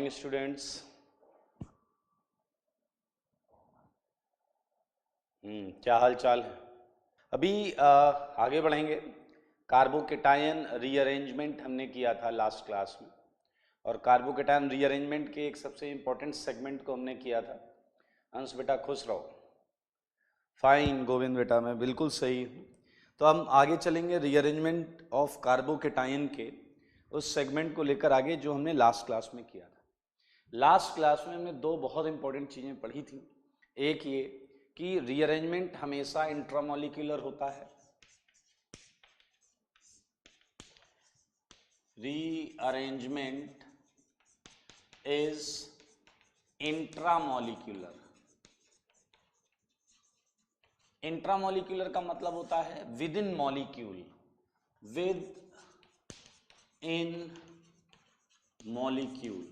Morning students. क्या हाल चाल है? अभी आगे बढ़ेंगे। कार्बोकेटायन रीअरेंजमेंट हमने किया था लास्ट क्लास में, और कार्बोकेटायन रीअरेंजमेंट के एक सबसे इम्पोर्टेंट सेगमेंट को हमने किया था। अंश बेटा खुश रहो। फाइन गोविंद बेटा, मैं बिल्कुल सही हूँ। तो हम आगे चलेंगे रीअरेंजमेंट ऑफ कार्बोकेटायन के उस सेगमेंट को लेकर आगे जो हमने लास्ट क्लास में किया था। लास्ट क्लास में हमने दो बहुत इंपॉर्टेंट चीज़ें पढ़ी थी। एक ये कि रीअरेंजमेंट हमेशा इंट्रामॉलिक्यूलर होता है, रीअरेंजमेंट इज इंट्रामॉलिक्यूलर। इंट्रामॉलिक्यूलर का मतलब होता है with in molecule, with in molecule,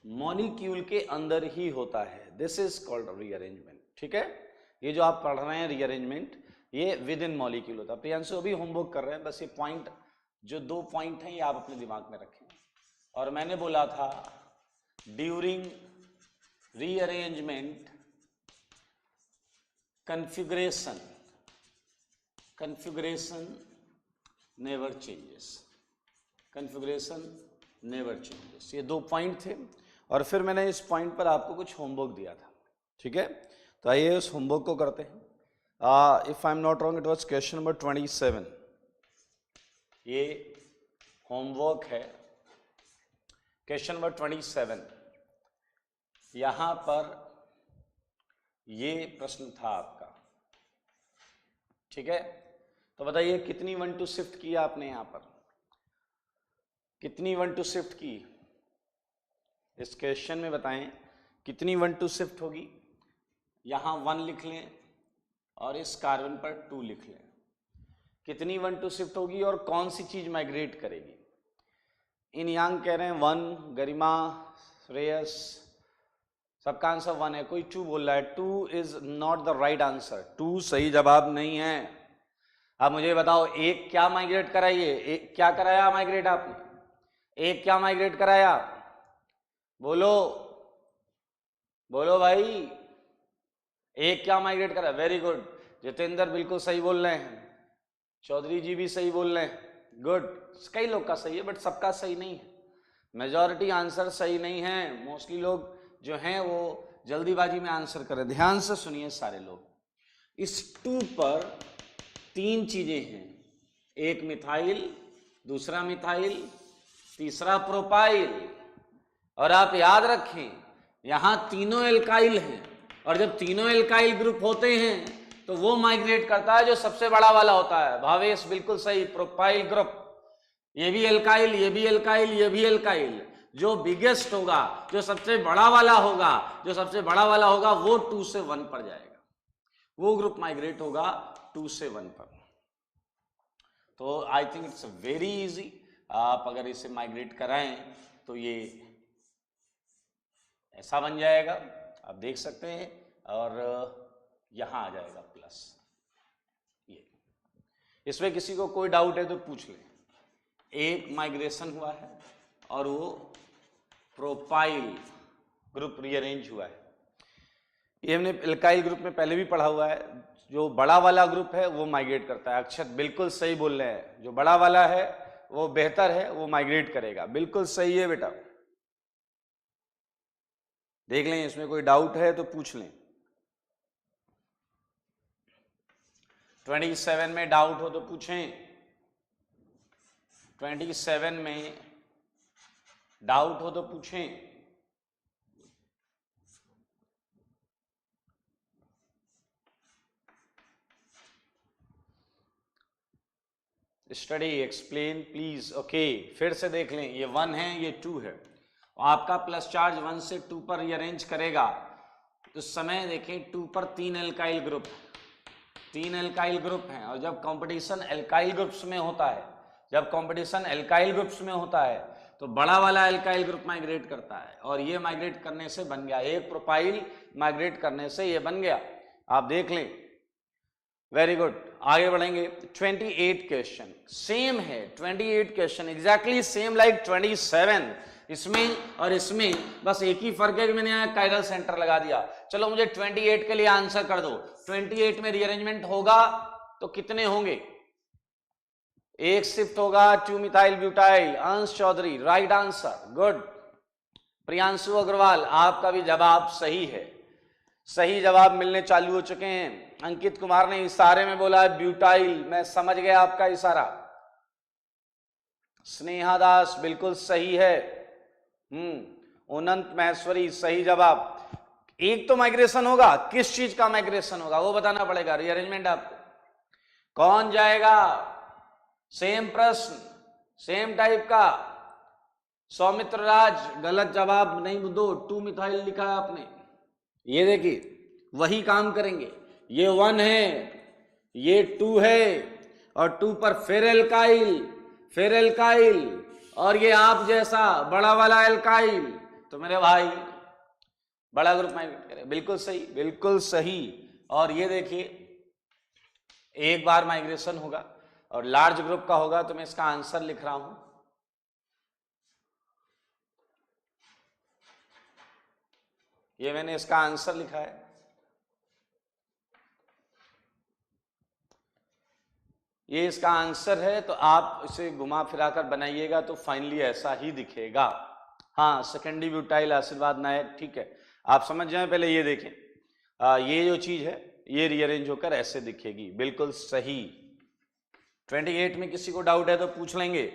molecule के अंदर ही होता है। This is called rearrangement. ठीक है, ये जो आप पढ़ रहे हैं रीअरेंजमेंट, ये विद इन मॉलिक्यूल होता है। प्रियांशु अभी होमवर्क कर रहे हैं, बस ये पॉइंट, जो दो पॉइंट हैं, ये आप अपने दिमाग में रखें। और मैंने बोला था during rearrangement configuration never changes, configuration never changes। ये दो पॉइंट थे, और फिर मैंने इस पॉइंट पर आपको कुछ होमवर्क दिया था। ठीक है, तो आइए उस होमवर्क को करते हैं। If I am not wrong, it was question number 27। ये होमवर्क है, क्वेश्चन नंबर 27। यहां पर ये प्रश्न था आपका। ठीक है, तो बताइए कितनी 1 2 शिफ्ट किया आपने? यहां पर कितनी 1 2 शिफ्ट की? इस क्वेश्चन में बताएं कितनी 1 2 शिफ्ट होगी। यहां 1 लिख लें और इस कार्बन पर 2 लिख लें। कितनी 1 2 शिफ्ट होगी और कौन सी चीज माइग्रेट करेगी? इन यांग कह रहे हैं 1, गरिमा, श्रेयस, सबका आंसर 1 है। कोई 2 बोल रहा है। 2 is not the right answer. 2 सही जवाब नहीं है। अब मुझे बताओ, एक क्या माइग्रेट कराइए? एक क्या कराया माइग्रेट आपने? एक क्या माइग्रेट कराया? बोलो बोलो भाई, एक क्या माइग्रेट करा? वेरी गुड, जितेंद्र बिल्कुल सही बोल रहे हैं, चौधरी जी भी सही बोल रहे हैं। गुड, कई लोग का सही है बट सबका सही नहीं है। मेजॉरिटी आंसर सही नहीं है। मोस्टली लोग जो हैं वो जल्दीबाजी में आंसर करें। ध्यान से सुनिए सारे लोग। इस 2 पर 3 चीजें हैं, एक मिथाइल, दूसरा मिथाइल, तीसरा प्रोपाइल। और आप याद रखें, यहां तीनों एल्काइल हैं, और जब तीनों एल्काइल ग्रुप होते हैं तो वो माइग्रेट करता है जो सबसे बड़ा वाला होता है। भावेश बिल्कुल सही, प्रोपाइल ग्रुप। ये भी एल्काइल, ये भी एल्काइल, ये भी एल्काइल। जो बिगेस्ट होगा, जो सबसे बड़ा वाला होगा, जो सबसे बड़ा वाला होगा वो 2 से 1 पर जाएगा। वो ग्रुप माइग्रेट होगा 2 से 1 पर। तो I think it's very easy. आप अगर इसे माइग्रेट कराएं तो ये ऐसा बन जाएगा, आप देख सकते हैं, और यहां आ जाएगा प्लस। ये इसमें किसी को कोई डाउट है तो पूछ लें। एक माइग्रेशन हुआ है और वो प्रोपाइल ग्रुप रीअरेंज हुआ है। ये हमने एल्काइल ग्रुप में पहले भी पढ़ा हुआ है। जो बड़ा वाला ग्रुप है वो माइग्रेट करता है। अक्षत बिल्कुल सही बोल रहे हैं, जो बड़ा वाला है वो बेहतर है, वो माइग्रेट करेगा। बिल्कुल सही है बेटा, देख लें, इसमें कोई डाउट है तो पूछ लें। 27 में डाउट हो तो पूछें। 27 में डाउट हो तो पूछें। Study explain please. ओके, फिर से देख लें, ये 1 है, ये 2 है। आपका प्लस चार्ज 1 से 2 पर रीअरेंज करेगा तो समय देखें 2 पर 3 एल्काइल ग्रुप, 3 एल्काइल ग्रुप हैं। और जब कंपटीशन एल्काइल ग्रुप्स में होता है, जब कंपटीशन एल्काइल ग्रुप्स में होता है तो बड़ा वाला एल्काइल ग्रुप माइग्रेट करता है, और ये माइग्रेट करने से बन गया, एक प्रोपाइल माइग्रेट करने से ये बन गया। आप देख लें, वेरी गुड। आगे बढ़ेंगे। 28 क्वेश्चन सेम है, 28 क्वेश्चन एग्जैक्टली सेम लाइक 27। इसमें और इसमें बस एक ही फर्क है कि मैंने यहाँ कायरल सेंटर लगा दिया। चलो मुझे 28 के लिए आंसर कर दो। 28 में रीअरेंजमेंट होगा तो कितने होंगे? एक शिफ्ट होगा 2 methyl butyl. Ansh Chaudhary right answer, good. Priyanshu Agarwal आपका भी जवाब सही है। सही जवाब मिलने चालू हो चुके हैं। अंकित कुमार ने इशारे में बोला है ब्यूटाइल, मैं समझ गया आपका इशारा। स्नेहा दास बिल्कुल सही है। अनंत महेश्वरी सही जवाब। एक तो माइग्रेशन होगा, किस चीज का माइग्रेशन होगा वो बताना पड़ेगा। रीअरेंजमेंट आपको कौन जाएगा? सेम प्रश्न, सेम टाइप का। सौमित्र राज गलत जवाब नहीं दो, 2 मिथाइल लिखा है आपने। ये देखिए वही काम करेंगे। ये 1 है, ये 2 है और 2 पर फिर एल्काइल और ये आप जैसा बड़ा वाला एल्काइल। तो मेरे भाई बड़ा ग्रुप माइग्रेट करे, बिल्कुल सही, बिल्कुल सही। और ये देखिए एक बार माइग्रेशन होगा और लार्ज ग्रुप का होगा, तो मैं इसका आंसर लिख रहा हूं। ये मैंने इसका आंसर लिखा है। ये इसका आंसर है, तो आप इसे घुमा फिराकर बनाइएगा तो फाइनली ऐसा ही दिखेगा। हाँ, सेकेंडरी ब्यूटाइल आशीर्वाद नायक, ठीक है। आप समझ जाएं, पहले ये देखें। ये जो चीज है ये रीअरेंज होकर ऐसे दिखेगी, बिल्कुल सही। 28 में किसी को डाउट है तो पूछ लेंगे,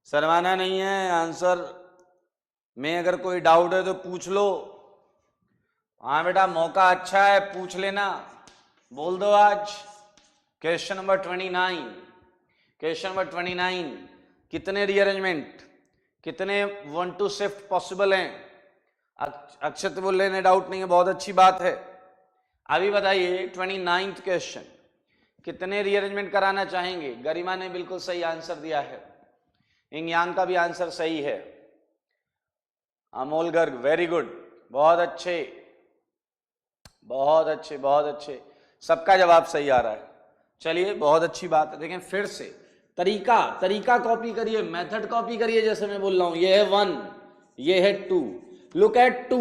शर्माना नहीं है। आंसर में अगर कोई डाउट है तो पूछ लो। हाँ बेटा, मौका अच्छा है, पूछ लेना, बोल दो आज। क्वेश्चन नंबर 29, क्वेश्चन नंबर 29, कितने रीअरेंजमेंट, कितने 1-2 शिफ्ट पॉसिबल हैं? अक्षत बोल रहे हैं डाउट नहीं है, बहुत अच्छी बात है। अभी बताइए 29th क्वेश्चन, कितने रीअरेंजमेंट कराना चाहेंगे? गरिमा ने बिल्कुल सही आंसर दिया है। इंग यांग का भी आंसर सही है। अमोल गर्ग वेरी गुड, बहुत अच्छे, बहुत अच्छे, बहुत अच्छे, सबका जवाब सही आ रहा है। चलिए बहुत अच्छी बात है। देखें फिर से तरीका कॉपी करिए, मेथड कॉपी करिए। जैसे मैं बोल रहा हूं, ये है 1, ये है 2, लुक एट 2,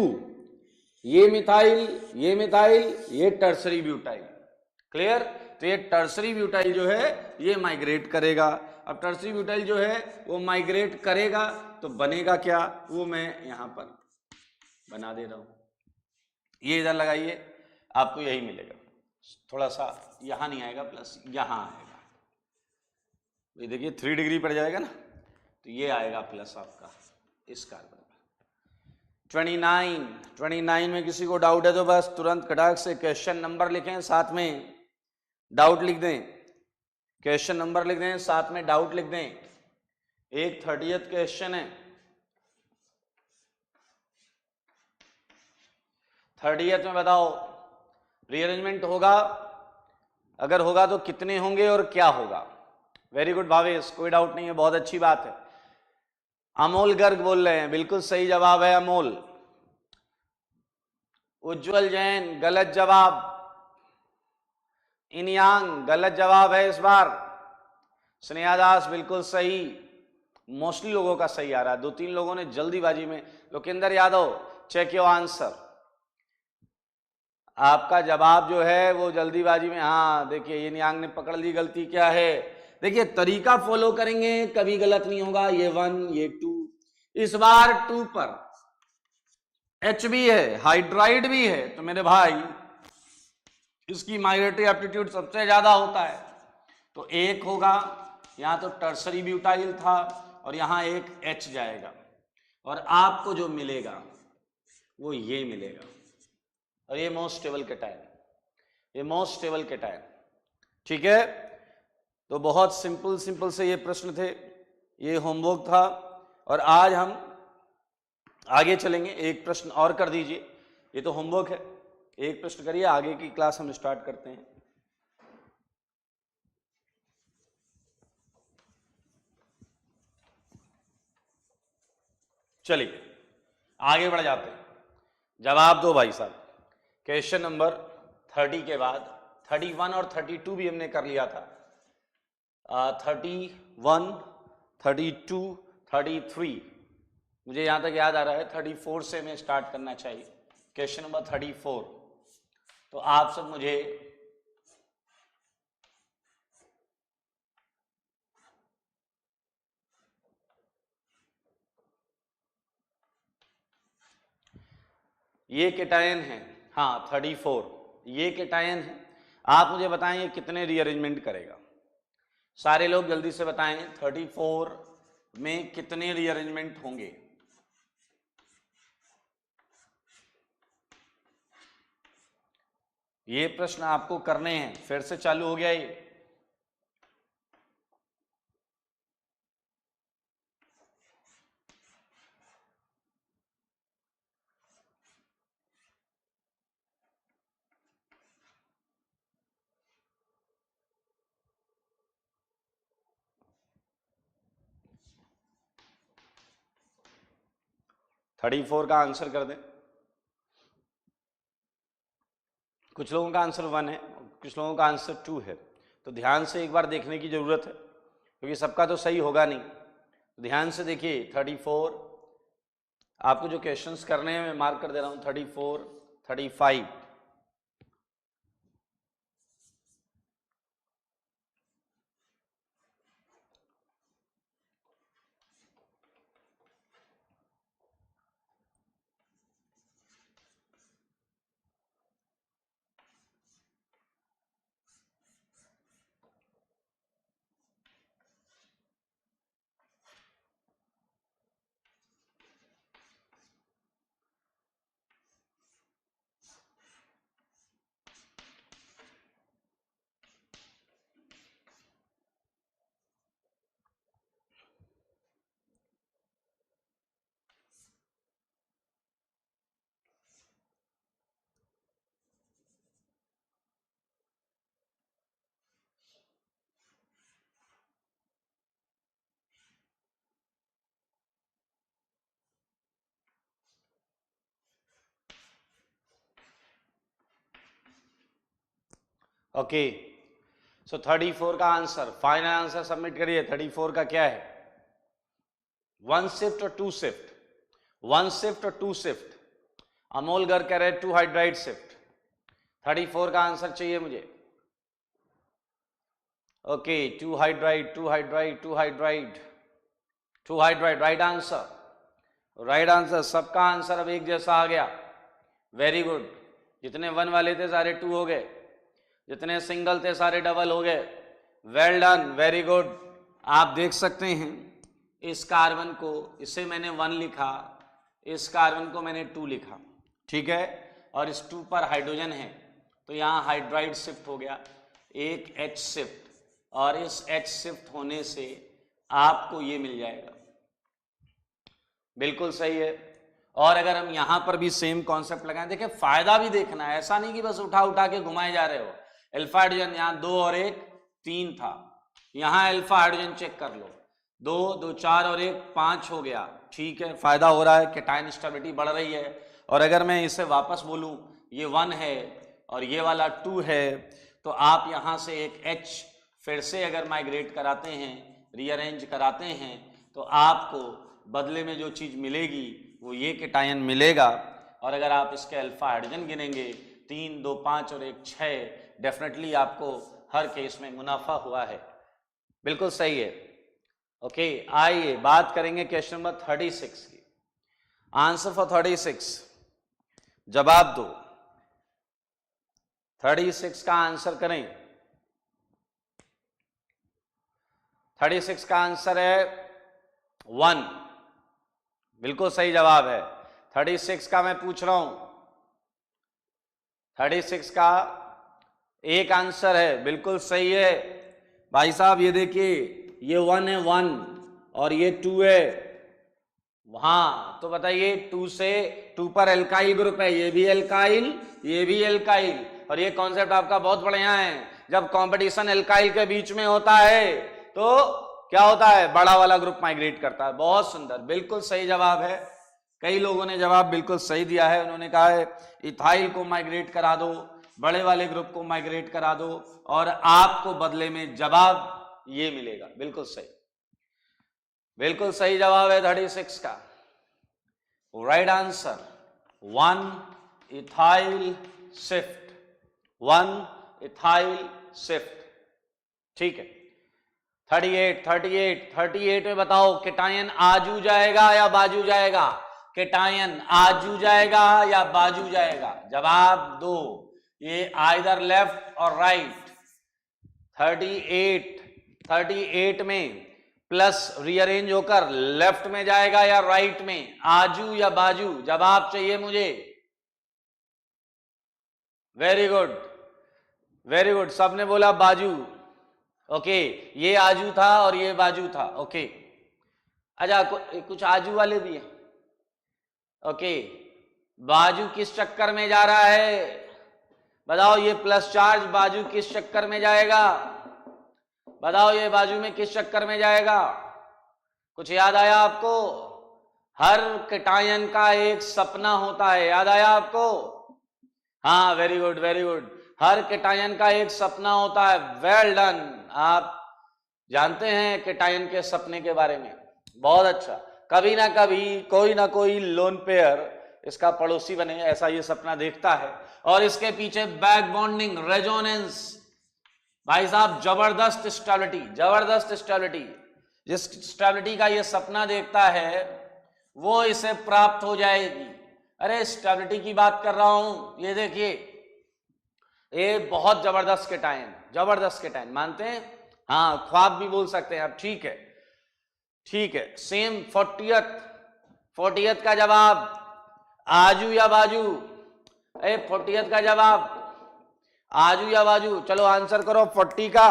ये मिथाइल, ये टर्सरी ब्यूटाइल। क्लियर? तो ये टर्सरी ब्यूटाइल जो है ये माइग्रेट करेगा। अब टर्सरी ब्यूटाइल जो है वो माइग्रेट करेगा तो बनेगा क्या, वो मैं यहां पर बना दे रहा हूं। ये इधर लगाइए, आपको यही मिलेगा। थोड़ा सा यहां नहीं आएगा, प्लस यहां आएगा। ये देखिए 3 डिग्री पड़ जाएगा ना, तो ये आएगा प्लस आपका इस कार्बन में। 29 में किसी को डाउट है तो बस तुरंत खटाक से क्वेश्चन नंबर लिखें, साथ में डाउट लिख दें। क्वेश्चन नंबर लिख दें, साथ में डाउट लिख दें। एक 30th क्वेश्चन है। 30th में बताओ रीअरेंजमेंट होगा, अगर होगा तो कितने होंगे और क्या होगा? वेरी गुड भावेश, कोई डाउट नहीं है, बहुत अच्छी बात है। अमोल गर्ग बोल रहे हैं, बिल्कुल सही जवाब है अमोल। उज्जवल जैन गलत जवाब। इनयांग गलत जवाब है इस बार। स्नेहा दास बिल्कुल सही। मोस्टली लोगों का सही आ रहा है, 2-3 लोगों ने जल्दीबाजी में। Lokendra Yadav check your answer, आपका जवाब जो है वो जल्दीबाजी में। हाँ देखिए, ये नियांग ने पकड़ ली गलती क्या है। देखिए तरीका फॉलो करेंगे कभी गलत नहीं होगा। ये 1, ये 2, इस बार 2 पर H भी है, हाइड्राइड भी है, तो मेरे भाई इसकी माइग्रेटरी एप्टीट्यूड सबसे ज्यादा होता है। तो 1 होगा, यहां तो टर्सरी ब्यूटाइल था और यहां एक H जाएगा और आपको जो मिलेगा वो ये मिलेगा। और ये मोस्ट स्टेबल कैटायन, ये मोस्ट स्टेबल कैटायन। ठीक है, तो बहुत सिंपल से ये प्रश्न थे, ये होमवर्क था। और आज हम आगे चलेंगे। एक प्रश्न और कर दीजिए, ये तो होमवर्क है, एक प्रश्न करिए, आगे की क्लास हम स्टार्ट करते हैं। चलिए आगे बढ़ जाते हैं, जवाब दो भाई साहब। क्वेश्चन नंबर 30 के बाद 31 और 32 भी हमने कर लिया था। 31, 32, 33 मुझे यहां तक याद आ रहा है 34 से मैं स्टार्ट करना चाहिए, क्वेश्चन नंबर 34। तो आप सब मुझे ये केटायन है, हाँ 34, ये केटायन है। आप मुझे बताएं ये कितने रीअरेंजमेंट करेगा, सारे लोग जल्दी से बताएं 34 में कितने रीअरेंजमेंट होंगे। ये प्रश्न आपको करने हैं, फिर से चालू हो गया ये। थर्टी फोर का आंसर कर दें। कुछ लोगों का आंसर 1 है, कुछ लोगों का आंसर 2 है, तो ध्यान से एक बार देखने की जरूरत है, क्योंकि सबका तो सही होगा नहीं। तो ध्यान से देखिए 34, आपको जो क्वेश्चंस करने हैं मैं मार्क कर दे रहा हूं, 34, 35, ओके। सो 34 का आंसर, फाइनल आंसर सबमिट करिए। 34 का क्या है, 1 शिफ्ट और 2 शिफ्ट, 1 शिफ्ट और 2 शिफ्ट। अमोल गर्ग कह रहे 2 हाइड्राइड शिफ्ट। 34 का आंसर चाहिए मुझे। Okay, 2 hydride, 2 hydride, 2 hydride, 2 hydride, right answer, right answer. सबका आंसर अब एक जैसा आ गया, वेरी गुड। जितने 1 वाले थे सारे 2 हो गए, जितने सिंगल थे सारे डबल हो गए, वेल डन, वेरी गुड। आप देख सकते हैं इस कार्बन को, इसे मैंने 1 लिखा, इस कार्बन को मैंने 2 लिखा, ठीक है, और इस 2 पर हाइड्रोजन है, तो यहाँ हाइड्राइड शिफ्ट हो गया, एक H शिफ्ट, और इस H शिफ्ट होने से आपको ये मिल जाएगा, बिल्कुल सही है। और अगर हम यहां पर भी सेम कॉन्सेप्ट लगाएं, देखिए फायदा भी देखना है, ऐसा नहीं कि बस उठा उठा के घुमाए जा रहे हो। अल्फा हाइड्रोजन यहाँ 2 और 1 3 था, यहां अल्फा हाइड्रोजन चेक कर लो, 2 2 4 और 1 5 हो गया, ठीक है, फायदा हो रहा है, कैटायन स्टेबिलिटी बढ़ रही है। और अगर मैं इसे वापस बोलूं, ये 1 है और ये वाला 2 है, तो आप यहां से एक H फिर से अगर माइग्रेट कराते हैं, रीअरेंज कराते हैं, तो आपको बदले में जो चीज मिलेगी वो ये कैटायन मिलेगा। और अगर आप इसके अल्फा हाइड्रोजन गिनेंगे 3 2 5 और 1 6, डेफिनेटली आपको हर केस में मुनाफा हुआ है, बिल्कुल सही है। ओके, आइए बात करेंगे क्वेश्चन नंबर 36 की। आंसर फॉर 36, जवाब दो, 36 का आंसर करें। 36 का आंसर है 1, बिल्कुल सही जवाब है। 36 का मैं पूछ रहा हूं, 36 का एक आंसर है, बिल्कुल सही है भाई साहब। ये देखिए, ये 1 है 1 और ये 2 है, वहां तो बताइए 2 से 2 पर एल्काइल ग्रुप है, ये भी एल्काइल, ये भी एल्काइल। और ये कॉन्सेप्ट आपका बहुत बढ़िया है, जब कंपटीशन एल्काइल के बीच में होता है तो क्या होता है, बड़ा वाला ग्रुप माइग्रेट करता है। बहुत सुंदर, बिल्कुल सही जवाब है। कई लोगों ने जवाब बिल्कुल सही दिया है, उन्होंने कहा है इथाइल को माइग्रेट करा दो, बड़े वाले ग्रुप को माइग्रेट करा दो, और आपको बदले में जवाब ये मिलेगा, बिल्कुल सही, बिल्कुल सही जवाब है 36 का। Right answer 1 ethyl shift, 1 ethyl shift. ठीक है, 38 में बताओ केटायन आजू जाएगा या बाजू जाएगा? केटायन आजू जाएगा या बाजू जाएगा? जवाब दो, ये आइदर लेफ्ट और राइट। 38 में प्लस रीअरेंज होकर लेफ्ट में जाएगा या राइट में? आजू या बाजू? जवाब चाहिए मुझे। वेरी गुड, वेरी गुड, सबने बोला बाजू। ओके, ये आजू था और ये बाजू था। ओके, अच्छा कुछ आजू वाले भी हैं। ओके, बाजू किस चक्कर में जा रहा है? बताओ, ये प्लस चार्ज बाजू किस चक्कर में जाएगा? बताओ, ये बाजू में किस चक्कर में जाएगा? कुछ याद आया आपको? हर केटायन का एक सपना होता है, याद आया आपको? हाँ, वेरी गुड, वेरी गुड, हर केटायन का एक सपना होता है। वेल डन, आप जानते हैं केटायन के सपने के बारे में, बहुत अच्छा। कभी ना कभी कोई ना कोई लोन पेयर इसका पड़ोसी बने, ऐसा ये सपना देखता है। और इसके पीछे बैक बॉन्डिंग, रेजोनेंस, भाई साहब जबरदस्त स्टेबिलिटी, जबरदस्त स्टेबिलिटी। जिस स्टेबिलिटी का ये सपना देखता है वो इसे प्राप्त हो जाएगी। अरे स्टेबिलिटी की बात कर रहा हूं, ये देखिए, ये बहुत जबरदस्त केटायन, जबरदस्त केटायन, मानते हैं? हाँ, ख्वाब भी बोल सकते हैं आप। ठीक है, ठीक है, सेम 40th का जवाब आजू या बाजू? 40th का जवाब आजू या बाजू? चलो आंसर करो 40 का।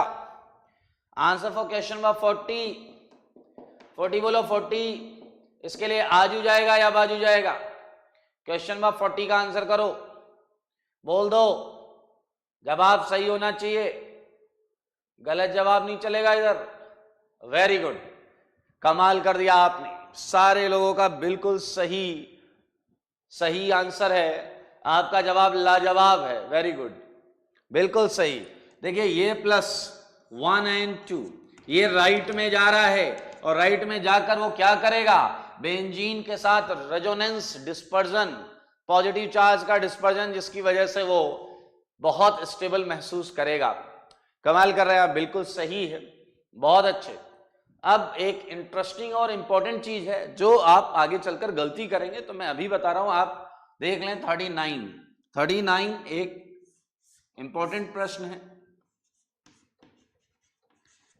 आंसर फॉर क्वेश्चन नंबर 40 बोलो। 40 इसके लिए आजू जाएगा या बाजू जाएगा? क्वेश्चन नंबर 40 का आंसर करो, बोल दो। जवाब सही होना चाहिए, गलत जवाब नहीं चलेगा इधर। वेरी गुड, कमाल कर दिया आपने, सारे लोगों का बिल्कुल सही आंसर है। आपका जवाब लाजवाब है, वेरी गुड, बिल्कुल सही। देखिए, ये +1 और 2 ये राइट में जा रहा है, और राइट में जाकर वो क्या करेगा? बेंजीन के साथ रेजोनेंस डिस्पर्जन, पॉजिटिव चार्ज का डिस्पर्जन, जिसकी वजह से वो बहुत स्टेबल महसूस करेगा। कमाल कर रहे हैं आप, बिल्कुल सही है, बहुत अच्छे। अब एक इंटरेस्टिंग और इंपॉर्टेंट चीज है जो आप आगे चलकर गलती करेंगे, तो मैं अभी बता रहा हूं, आप देख लें। 39 एक इंपॉर्टेंट प्रश्न है,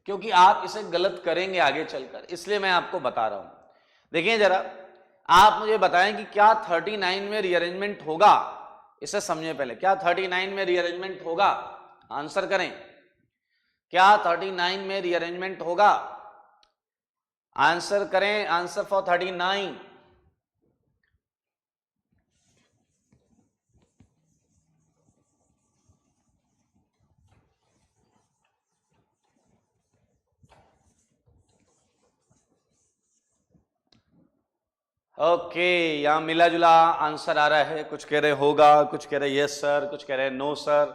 क्योंकि आप इसे गलत करेंगे आगे चलकर, इसलिए मैं आपको बता रहा हूं। देखिए जरा, आप मुझे बताएं कि क्या 39 में रीअरेंजमेंट होगा? इसे समझे पहले, क्या 39 में रीअरेंजमेंट होगा? आंसर करें, क्या 39 में रीअरेंजमेंट होगा? आंसर करें, आंसर फॉर 39। ओके, यहां मिला जुला आंसर आ रहा है, कुछ कह रहे होगा, कुछ कह रहे यस सर, कुछ कह रहे नो सर।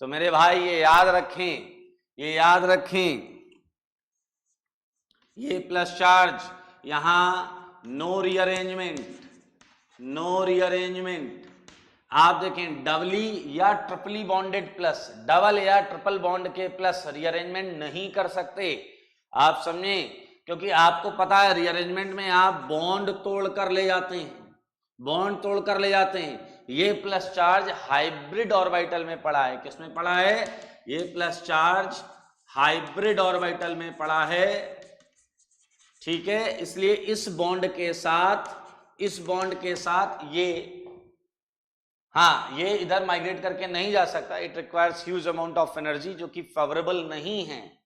तो मेरे भाई ये याद रखें, ये प्लस चार्ज, यहां नो रीअरेंजमेंट। आप देखें, डबली या ट्रिपली बॉन्डेड प्लस, डबल या ट्रिपल बॉन्ड के प्लस रीअरेंजमेंट नहीं कर सकते, आप समझे? क्योंकि आपको पता है रीअरेंजमेंट में आप बॉन्ड तोड़कर ले जाते हैं, ये प्लस चार्ज हाइब्रिड ऑर्बिटल में पड़ा है। किसमें पड़ा है? ये प्लस चार्ज हाइब्रिड ऑर्बिटल में पड़ा है, ठीक है। इसलिए इस बॉन्ड के साथ ये, हाँ, ये इधर माइग्रेट करके नहीं जा सकता। It requires huge amount of energy, जो कि फेवरेबल नहीं है,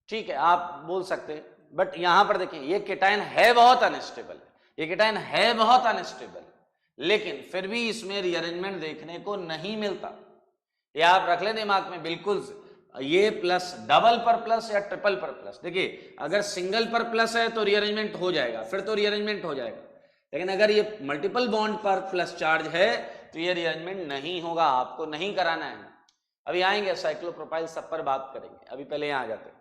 ठीक है, आप बोल सकते हैं। बट यहां पर देखिए, ये केटायन है बहुत अनस्टेबल, लेकिन फिर भी इसमें रीअरेंजमेंट देखने को नहीं मिलता। ये आप रख लें दिमाग में, बिल्कुल। ये प्लस डबल पर प्लस या ट्रिपल पर प्लस, देखिए अगर सिंगल पर प्लस है तो रीअरेंजमेंट हो जाएगा, फिर तो रीअरेंजमेंट हो जाएगा। लेकिन अगर ये मल्टीपल बॉन्ड पर प्लस चार्ज है तो ये रीअरेंजमेंट नहीं होगा, आपको नहीं कराना है। अभी आएंगे साइक्लोप्रोपाइल सब पर बात करेंगे, अभी पहले यहाँ आ जाते हैं।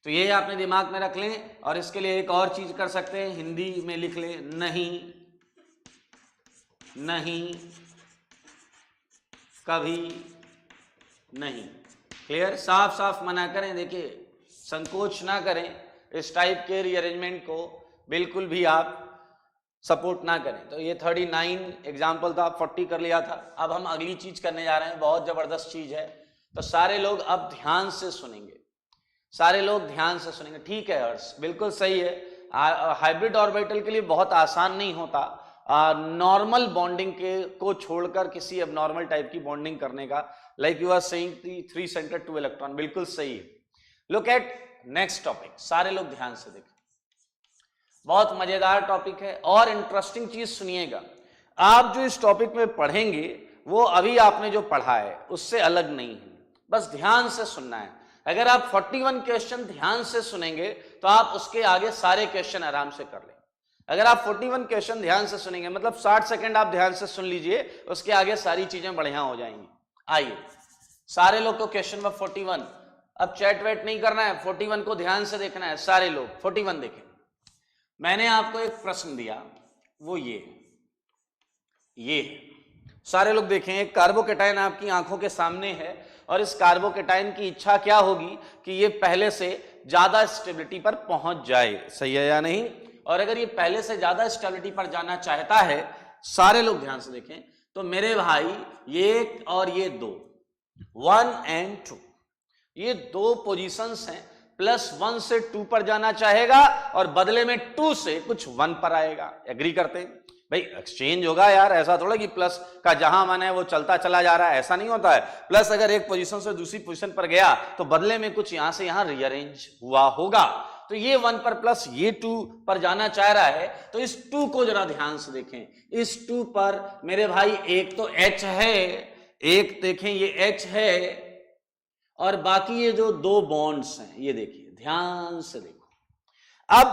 तो ये आपने दिमाग में रख लें। और इसके लिए एक और चीज कर सकते हैं, हिंदी में लिख लें, नहीं नहीं, कभी नहीं। क्लियर? साफ साफ मना करें, देखिए संकोच ना करें, इस टाइप के रीअरेंजमेंट को बिल्कुल भी आप सपोर्ट ना करें। तो ये 39 एग्जाम्पल था, 40 कर लिया था। अब हम अगली चीज करने जा रहे हैं, बहुत जबरदस्त चीज है। तो सारे लोग अब ध्यान से सुनेंगे, सारे लोग ध्यान से सुनेंगे। ठीक है हर्ष, बिल्कुल सही है। हाइब्रिड ऑर्बिटल के लिए बहुत आसान नहीं होता नॉर्मल बॉन्डिंग के को छोड़कर किसी अब नॉर्मल टाइप की बॉन्डिंग करने का। Like you are saying 3 centre 2 electron, बिल्कुल सही है। लुक एट नेक्स्ट टॉपिक, सारे लोग ध्यान से देखें, बहुत मजेदार टॉपिक है और इंटरेस्टिंग चीज सुनिएगा। आप जो इस टॉपिक में पढ़ेंगे वो अभी आपने जो पढ़ा है उससे अलग नहीं है, बस ध्यान से सुनना है। अगर आप 41 क्वेश्चन ध्यान से सुनेंगे तो आप उसके आगे सारे क्वेश्चन आराम से कर लेंगे। अगर आप 41 क्वेश्चन ध्यान से सुनेंगे, मतलब 60 सेकंड आप ध्यान से सुन लीजिए, उसके आगे सारी चीजें बढ़िया हो जाएंगी। आइए सारे लोग को क्वेश्चन नंबर 41, अब चैट वेट नहीं करना है, 41 को ध्यान से देखना है। सारे लोग 41 देखें। मैंने आपको एक प्रश्न दिया, वो ये सारे लोग देखें। एक कार्बोकेटाइन आपकी आंखों के सामने है और इस कार्बोकेटाइन की इच्छा क्या होगी कि ये पहले से ज्यादा स्टेबिलिटी पर पहुंच जाए, सही है या नहीं? और अगर ये पहले से ज्यादा स्टेबिलिटी पर जाना चाहता है, सारे लोग ध्यान से देखें, तो मेरे भाई ये और ये 2, 1 और 2, ये 2 पोजीशंस हैं। +1 से 2 पर जाना चाहेगा और बदले में 2 से कुछ 1 पर आएगा। एग्री करते हैं भाई? एक्सचेंज होगा यार, ऐसा थोड़ा कि प्लस का जहां मन है वो चलता चला जा रहा है, ऐसा नहीं होता है। प्लस अगर एक पोजीशन से दूसरी पोजीशन पर गया तो बदले में कुछ यहां से यहां रीअरेंज हुआ होगा। तो ये 1 पर प्लस ये 2 पर जाना चाह रहा है, तो इस 2 को जरा ध्यान से देखें। इस 2 पर मेरे भाई एक तो H है, एक देखें ये H है, और बाकी ये जो 2 बॉन्ड्स हैं ये देखिए, ध्यान से देखो। अब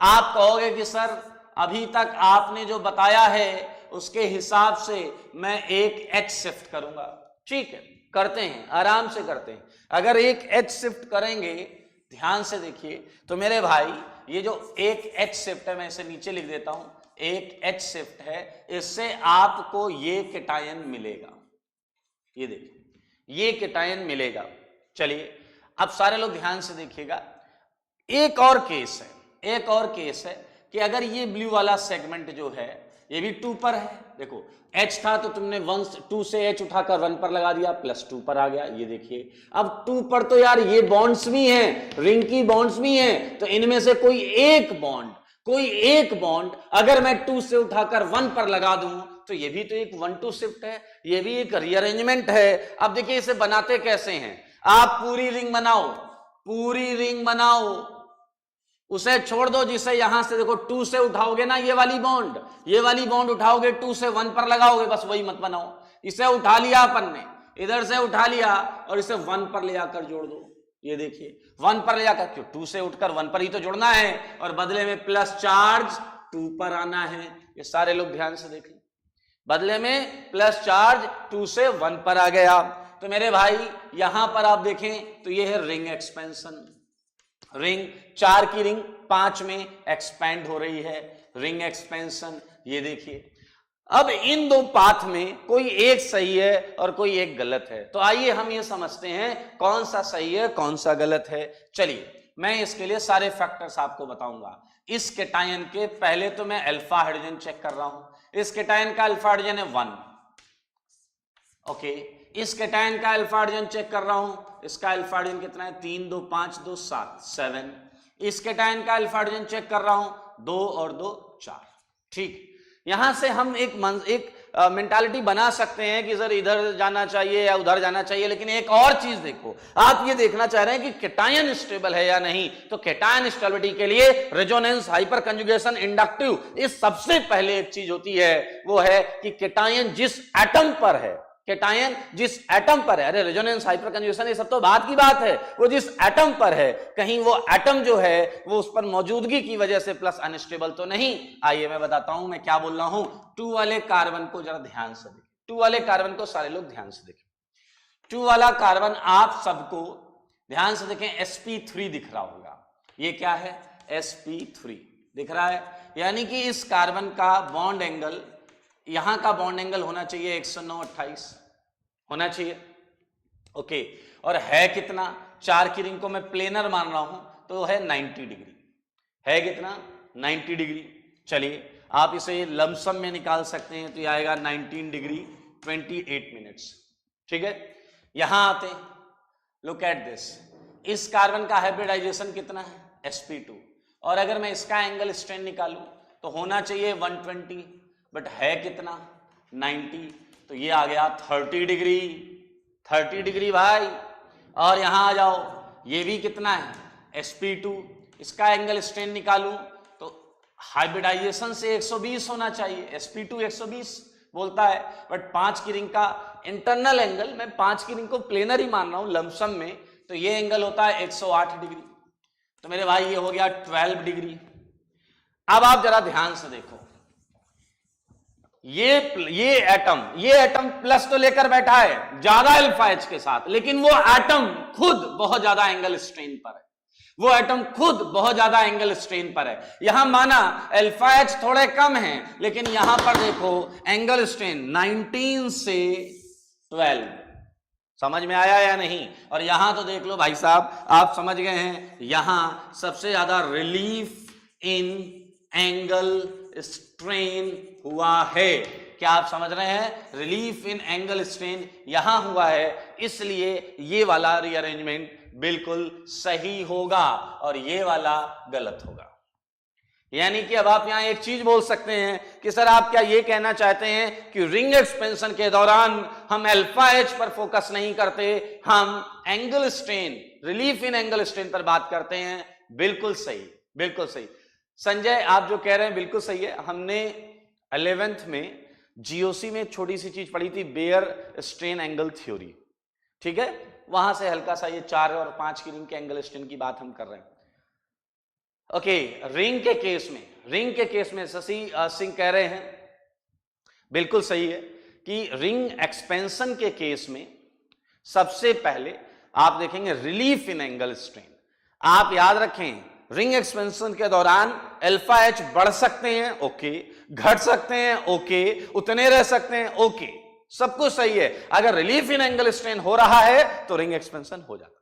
आप कहोगे कि सर अभी तक आपने जो बताया है उसके हिसाब से मैं एक H शिफ्ट करूंगा। ठीक है, करते हैं, आराम से करते हैं। अगर एक H शिफ्ट करेंगे, ध्यान से देखिए, तो मेरे भाई ये जो एक H शिफ्ट है, मैं इसे नीचे लिख देता हूं, एक H शिफ्ट है, इससे आपको ये कैटायन मिलेगा। ये देखिए ये कैटायन मिलेगा। चलिए अब सारे लोग ध्यान से देखिएगा, एक और केस है कि अगर ये ब्लू वाला सेगमेंट जो है ये भी 2 पर है। देखो H था तो तुमने 2 से H उठाकर 1 पर लगा दिया, +2 पर आ गया। ये देखिए अब 2 पर तो यार ये बॉन्ड्स भी हैं, रिंग की बॉन्ड्स भी हैं, तो इनमें से कोई एक बॉन्ड अगर मैं 2 से उठाकर 1 पर लगा दूं तो ये भी तो एक 1-2 शिफ्ट है, ये भी एक रीअरेंजमेंट है। अब देखिए इसे बनाते कैसे हैं, आप पूरी रिंग बनाओ, उसे छोड़ दो जिसे यहां से देखो 2 से उठाओगे ना, ये वाली बॉन्ड उठाओगे, 2 से 1 पर लगाओगे, बस वही मत बनाओ। इसे उठा लिया अपन ने, इधर से उठा लिया और इसे 1 पर ले आकर जोड़ दो। ये देखिए 1 पर ले जाकर, क्यों 2 से उठकर 1 पर ही तो जुड़ना है, और बदले में प्लस चार्ज 2 पर आना है। ये सारे लोग ध्यान से देखें, बदले में प्लस चार्ज 2 से 1 पर आ गया। तो मेरे भाई यहां पर आप देखें तो ये है रिंग एक्सपेंशन, रिंग 4 की रिंग 5 में एक्सपेंड हो रही है, रिंग एक्सपेंशन। ये देखिए अब इन 2 पाथ में कोई एक सही है और कोई एक गलत है, तो आइए हम ये समझते हैं कौन सा सही है कौन सा गलत है। चलिए मैं इसके लिए सारे फैक्टर्स आपको बताऊंगा। इस कैटायन के पहले तो मैं अल्फा हाइड्रोजन चेक कर रहा हूं, इस कैटायन का अल्फा हाइड्रोजन है 1, ओके। इस कैटायन का अल्फा हाइड्रोजन चेक कर रहा हूं, इसका अल्फा हाइड्रोजन कितना है, 3 2 5 2 7 7। इस कैटायन का अल्फा हाइड्रोजन चेक कर रहा हूं, 2 और 2 4। ठीक, यहां से हम एक मेंटालिटी बना सकते हैं कि सर इधर जाना चाहिए या उधर जाना चाहिए, लेकिन एक और चीज देखो, आप ये देखना चाह रहे हैं कि कैटायन स्टेबल है या नहीं, तो कैटायन स्टेबिलिटी के लिए रेजोनेंस, हाइपर कंजुगेशन, इंडक्टिव, इस सबसे पहले एक चीज होती है, वो है कि कैटायन जिस एटम पर है, अरे रेजोनेंस, हाइपर कंजुगेशन ये सब तो बात की बात है, वो जिस एटम पर है, कहीं वो एटम जो है वो उस पर मौजूदगी की वजह से प्लस अनस्टेबल तो नहीं। आइए मैं बताता हूं मैं क्या बोल रहा हूं। 2 वाले कार्बन को जरा ध्यान से देखें, 2 वाले कार्बन को सारे लोग ध्यान से देखें। 2 वाला कार्बन आप सबको ध्यान से देखें, sp3 दिख रहा होगा, ये क्या है, sp3 दिख रहा है, यानी कि इस कार्बन का बॉन्ड एंगल यहां का बॉन्ड एंगल होना चाहिए 109.28 होना चाहिए। ओके, और है कितना, 4 की रिंग को मैं प्लेनर मान रहा हूं तो है 90 डिग्री, है कितना 90 डिग्री। चलिए आप इसे लमसम में निकाल सकते हैं, तो ये आएगा 19 डिग्री 28 मिनट्स। ठीक है, यहां आते हैं, लुक एट दिस, इस कार्बन का हाइब्रिडाइजेशन कितना है sp2, और अगर मैं इसका एंगल स्ट्रेन निकालूं तो होना चाहिए 120, बट है कितना 90, तो ये आ गया 30 डिग्री, 30 डिग्री भाई। और यहां आ जाओ, ये भी कितना है sp2, इसका एंगल स्ट्रेन निकालूं तो हाइब्रिडाइजेशन से 120 होना चाहिए, sp2 120 बोलता है, बट 5 की रिंग का इंटरनल एंगल, मैं 5 की रिंग को प्लेनर ही मान रहा हूं लमसम में, तो ये एंगल होता है 108 डिग्री, तो मेरे भाई ये हो गया 12 डिग्री। अब आप जरा ध्यान से देखो, ये एटम प्लस तो लेकर बैठा है ज्यादा अल्फा एच के साथ, लेकिन वो एटम खुद बहुत ज्यादा एंगल स्ट्रेन पर है, वो एटम खुद बहुत ज्यादा एंगल स्ट्रेन पर है। यहां माना अल्फा एच थोड़े कम हैं, लेकिन यहां पर देखो एंगल स्ट्रेन 19 से 12, समझ में आया या नहीं। और यहां तो देख लो भाई साहब, आप समझ गए हैं, यहां सबसे ज्यादा रिलीफ इन एंगल स्ट्रेन हुआ है। क्या आप समझ रहे हैं, रिलीफ इन एंगल स्ट्रेन यहां हुआ है, इसलिए ये वाला रीअरेंजमेंट बिल्कुल सही होगा और ये वाला गलत होगा। यानी कि अब आप यहां एक चीज बोल सकते हैं कि सर आप क्या ये कहना चाहते हैं कि रिंग एक्सपेंशन के दौरान हम अल्फा एच पर फोकस नहीं करते, हम angle strain, relief in angle strain पर बात करते हैं। बिल्कुल सही, बिल्कुल सही संजय, आप जो कह रहे हैं बिल्कुल सही है। हमने 11th में जीओसी में छोटी सी चीज पढ़ी थी, बेयर स्ट्रेन एंगल थ्योरी, ठीक है, वहां से हल्का सा ये 4 और 5 की रिंग के एंगल स्ट्रेन की बात हम कर रहे हैं। ओके, रिंग के केस में शशि सिंह कह रहे हैं बिल्कुल सही है कि रिंग एक्सपेंशन के केस में सबसे पहले आप देखेंगे रिलीफ इन एंगल स्ट्रेन। आप याद रखें, रिंग एक्सपेंशन के दौरान अल्फा एच बढ़ सकते हैं, ओके, घट सकते हैं, ओके, उतने रह सकते हैं, ओके, सब कुछ सही है। अगर रिलीफ इन एंगल स्ट्रेन हो रहा है तो रिंग एक्सपेंशन हो जाता है,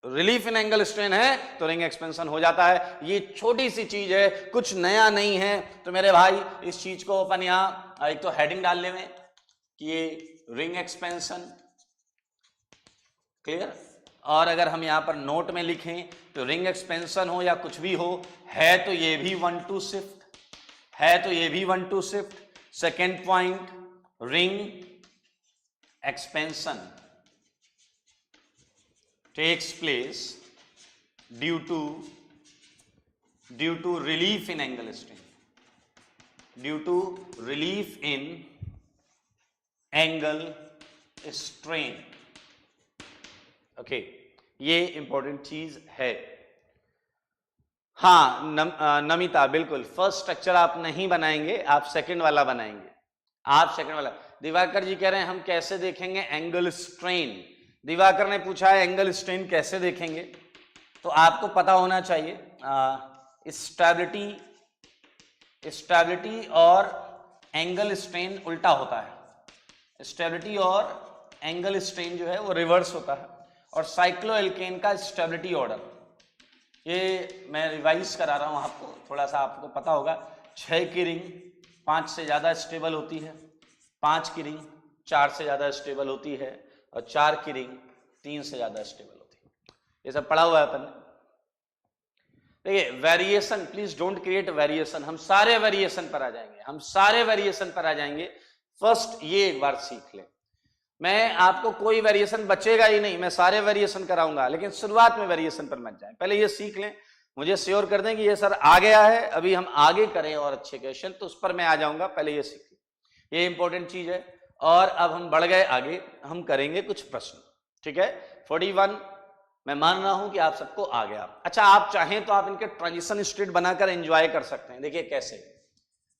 रिलीफ इन एंगल स्ट्रेन है तो रिंग एक्सपेंशन हो जाता है। ये छोटी सी चीज है, कुछ नया नहीं है। तो मेरे भाई इस चीज को अपन यहां एक तो हेडिंग डाल ले में कि ये रिंग एक्सपेंशन, क्लियर। और अगर हम यहां पर नोट में लिखें तो रिंग एक्सपेंशन हो या कुछ भी हो, है तो ये भी 1-2 शिफ्ट, है तो ये भी 1-2 shift. Second point, ring expansion takes place due to relief in angle strain, due to relief in angle strain। Okay, ये इंपॉर्टेंट चीज है। हाँ नमिता, बिल्कुल फर्स्ट स्ट्रक्चर आप नहीं बनाएंगे, आप सेकंड वाला बनाएंगे, आप सेकंड वाला। दिवाकर जी कह रहे हैं हम कैसे देखेंगे एंगल स्ट्रेन। दिवाकर ने पूछा है एंगल स्ट्रेन कैसे देखेंगे, तो आपको पता होना चाहिए स्टेबिलिटी और एंगल स्ट्रेन उल्टा होता है। स्टेबिलिटी और एंगल स्ट्रेन जो है वो रिवर्स होता है। और साइक्लोएल्केन का स्टेबिलिटी ऑर्डर, ये मैं रिवाइज करा रहा हूं आपको, थोड़ा सा आपको पता होगा। 6 की रिंग 5 से ज्यादा स्टेबल होती है, 5 की रिंग 4 से ज्यादा स्टेबल होती है, और 4 की रिंग 3 से ज्यादा स्टेबल होती है। ये सब पढ़ा हुआ है अपन ने। देखिए variation, please don't create variation, हम सारे वेरिएशन पर आ जाएंगे, हम सारे वेरिएशन पर आ जाएंगे। फर्स्ट ये एक बार सीख लें, मैं आपको कोई वेरिएशन बचेगा ही नहीं, मैं सारे वेरिएशन कराऊंगा, लेकिन शुरुआत में वेरिएशन पर मत जाएं, पहले ये सीख लें। मुझे श्योर कर दें कि ये सर आ गया है, अभी हम आगे करें और अच्छे क्वेश्चन तो उस पर मैं आ जाऊंगा, पहले ये सीख लें, ये इंपॉर्टेंट चीज है। और अब हम बढ़ गए आगे, हम करेंगे कुछ प्रश्न, ठीक है। 41 मैं मान रहा हूं कि आप सबको आ गया। अच्छा, आप चाहें तो आप इनके ट्रांजिशन स्टेट बनाकर एंजॉय कर सकते हैं। देखिए कैसे,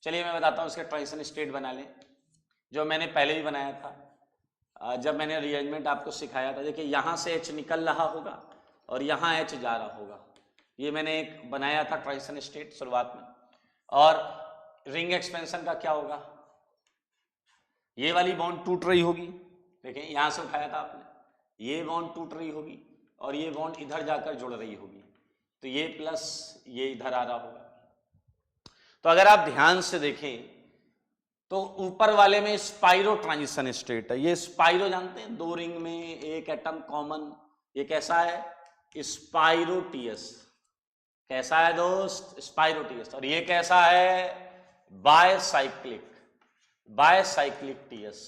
चलिए मैं बताता हूं इसके ट्रांजिशन स्टेट बना लें, जो मैंने पहले भी बनाया था जब मैंने रीअरेंजमेंट आपको सिखाया था। देखिए यहां से H निकल रहा होगा और यहां H जा रहा होगा, ये मैंने एक बनाया था ट्रांजिशन स्टेट शुरुआत में। और रिंग एक्सपेंशन का क्या होगा, ये वाली बॉन्ड टूट रही होगी, देखें यहां से उठाया था आपने, ये बॉन्ड टूट रही होगी और ये बॉन्ड इधर जाकर जुड़ रही होगी, तो ये प्लस ये इधर आ रहा होगा। तो अगर आप ध्यान से देखें तो ऊपर वाले में स्पाइरो ट्रांजिशन स्टेट है, ये स्पाइरो जानते हैं, दो रिंग में एक एटम कॉमन, ये कैसा है स्पाइरोटियस, कैसा है दोस्त स्पाइरोटियस, और ये कैसा है बायसाइक्लिक, बायसाइक्लिक टीएस।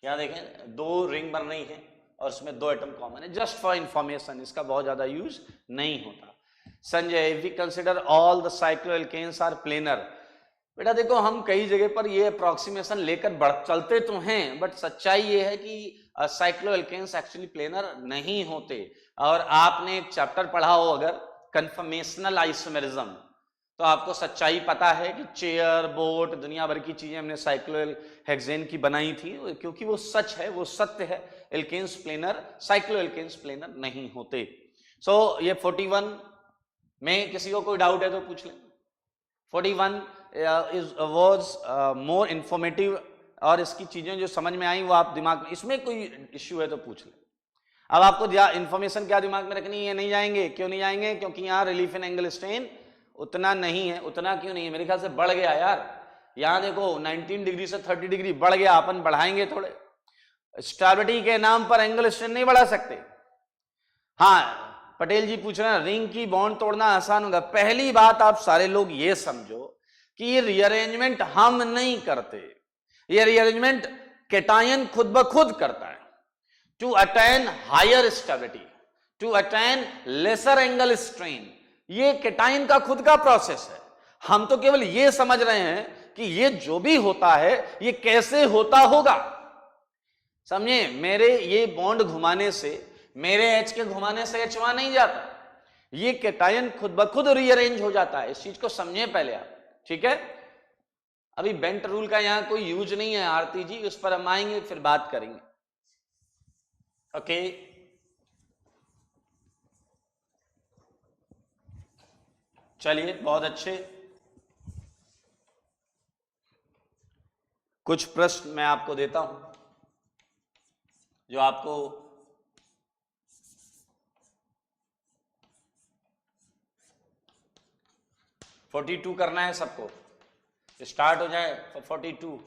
यहां देखें दो रिंग बन रही है और उसमें दो एटम कॉमन है, जस्ट फॉर इंफॉर्मेशन, इसका बहुत ज्यादा यूज नहीं होता। Sanjay, if we consider all the cycloalkanes are planar, बेटा देखो हम कई जगह पर ये अप्रोक्सीमेशन लेकर बढ़ चलते तो हैं, बट सच्चाई ये है कि साइक्लोएल्केन्स एक्चुअली प्लेनर नहीं होते। और आपने एक चैप्टर पढ़ा हो अगर कन्फर्मेशनल आइसोमेरिज्म, तो आपको सच्चाई पता है कि चेयर, बोट, दुनिया भर की चीजें हमने साइक्लोहेक्सेन की बनाई थी, क्योंकि वो सच है, वो सत्य है, एल्केन्स प्लेनर, साइक्लोएल्केन्स प्लेनर नहीं होते। सो ये 41 में किसी को कोई डाउट है तो पूछ लें। 41 वॉज मोर इंफॉर्मेटिव, और इसकी चीजें जो समझ में आई वो आप दिमाग में, इसमें कोई इश्यू है तो पूछ लें। अब आपको इंफॉर्मेशन क्या दिमाग में रखनी है, नहीं जाएंगे, क्यों नहीं जाएंगे, क्योंकि यहाँ रिलीफ इन एंगल स्ट्रेन उतना नहीं है। उतना क्यों नहीं है, मेरे ख्याल से बढ़ गया यार, यहां देखो 19 डिग्री से 30 डिग्री बढ़ गया, अपन बढ़ाएंगे थोड़े, स्टेबिलिटी के नाम पर एंगल स्ट्रेन नहीं बढ़ा सकते। हाँ पटेल जी पूछ रहे हैं रिंग की बॉन्ड तोड़ना आसान होगा। पहली बात आप सारे लोग ये समझो कि ये रीअरेंजमेंट हम नहीं करते, ये रीअरेंजमेंट कैटायन खुद ब खुद करता है to attain higher stability, to attain lesser angle strain. ये कैटायन का खुद का प्रोसेस है, हम तो केवल ये समझ रहे हैं कि ये जो भी होता है ये कैसे होता होगा, समझे। मेरे ये बॉन्ड घुमाने से, मेरे एच के घुमाने से एच वहां नहीं जाता, ये कैटायन खुद ब खुद रीअरेंज हो जाता है। इस चीज को समझे पहले आप, ठीक है। अभी बेंट रूल का यहां कोई यूज नहीं है आरती जी, उस पर हम आएंगे फिर बात करेंगे, ओके। चलिए बहुत अच्छे, कुछ प्रश्न मैं आपको देता हूं जो आपको तो 42 करना है सबको, स्टार्ट हो जाए 42।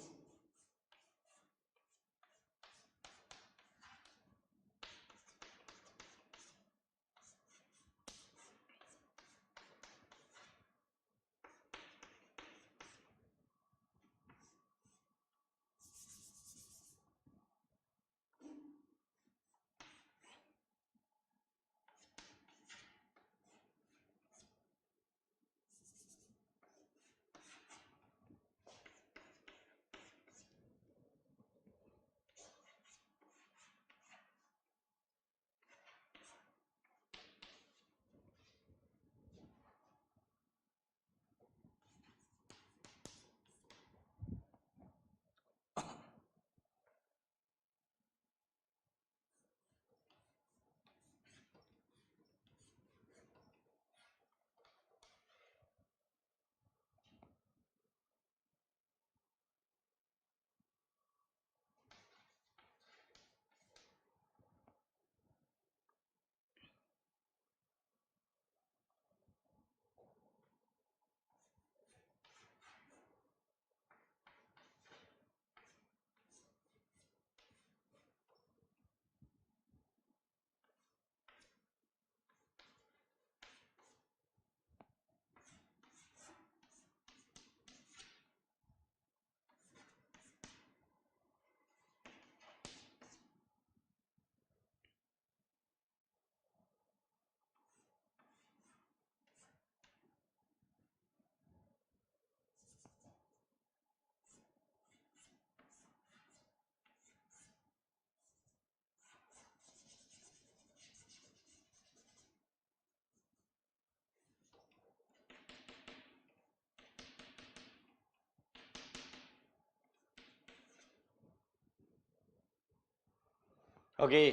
ओके,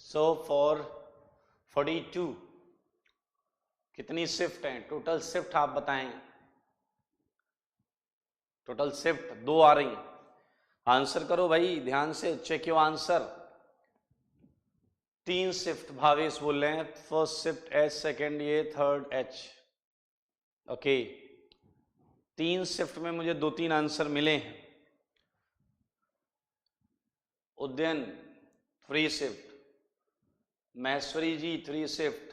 सो फॉर 42 कितनी शिफ्ट हैं, टोटल शिफ्ट आप बताएं, टोटल शिफ्ट 2 आ रही हैं, आंसर करो भाई ध्यान से, check your answer. 3 shift Bhavesh बोल रहे हैं, फर्स्ट शिफ्ट एच, सेकेंड ये, थर्ड एच। ओके 3 शिफ्ट में मुझे 2-3 आंसर मिले हैं। Udyan 3 shift, Maheshwari ji 3 shift,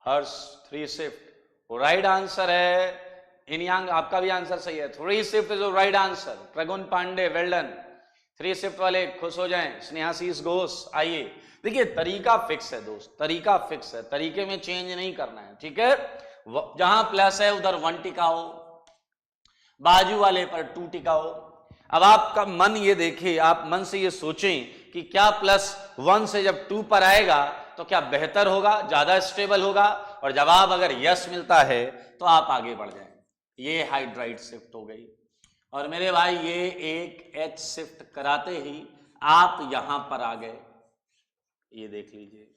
Harsh 3 shift. Right answer है इनयांग, आपका भी आंसर सही है, 3 shift is right answer. Pragun Pandey well done, 3 shift वाले खुश हो जाएं। स्नेहाशीष घोष, आइए देखिए तरीका फिक्स है दोस्त, तरीका फिक्स है, तरीके में चेंज नहीं करना है, ठीक है। जहां प्लस है उधर 1 टिकाओ, बाजू वाले पर 2 टिकाओ। अब आपका मन ये देखिए, आप मन से ये सोचें कि क्या +1 से जब 2 पर आएगा तो क्या बेहतर होगा, ज्यादा स्टेबल होगा, और जवाब अगर यस मिलता है तो आप आगे बढ़ जाएं। ये हाइड्राइड शिफ्ट हो गई। और मेरे भाई ये एक एच शिफ्ट कराते ही आप यहां पर आ गए, ये देख लीजिए,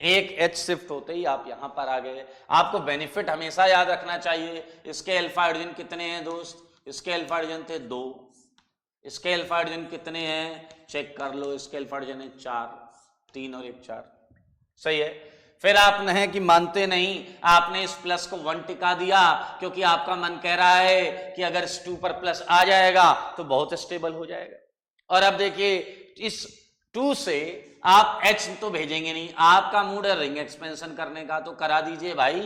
एक एच शिफ्ट होते ही आप यहां पर आ गए। आपको बेनिफिट हमेशा याद रखना चाहिए। इसके अल्फा हाइड्रोजन कितने हैं दोस्त, इसके अल्फा हाइड्रोजन थे 2, इसके अल्फा हाइड्रोजन कितने हैं चेक कर लो, इसके अल्फा हाइड्रोजन है 4, 3 और 1 4, सही है। फिर आप नहीं कि मानते नहीं, आपने इस प्लस को 1 टिका दिया क्योंकि आपका मन कह रहा है कि अगर इस 2 पर प्लस आ जाएगा तो बहुत स्टेबल हो जाएगा। और अब देखिए इस 2 से आप H तो भेजेंगे नहीं, आपका मूड है रिंग एक्सपेंशन करने का, तो करा दीजिए भाई,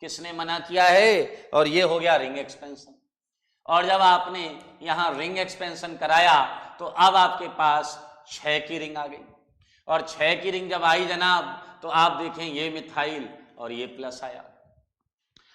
किसने मना किया है। और ये हो गया रिंग एक्सपेंशन। और जब आपने यहां रिंग एक्सपेंशन कराया तो अब आपके पास 6 की रिंग आ गई। और 6 की रिंग जब आई जनाब तो आप देखें ये मिथाइल और ये प्लस आया।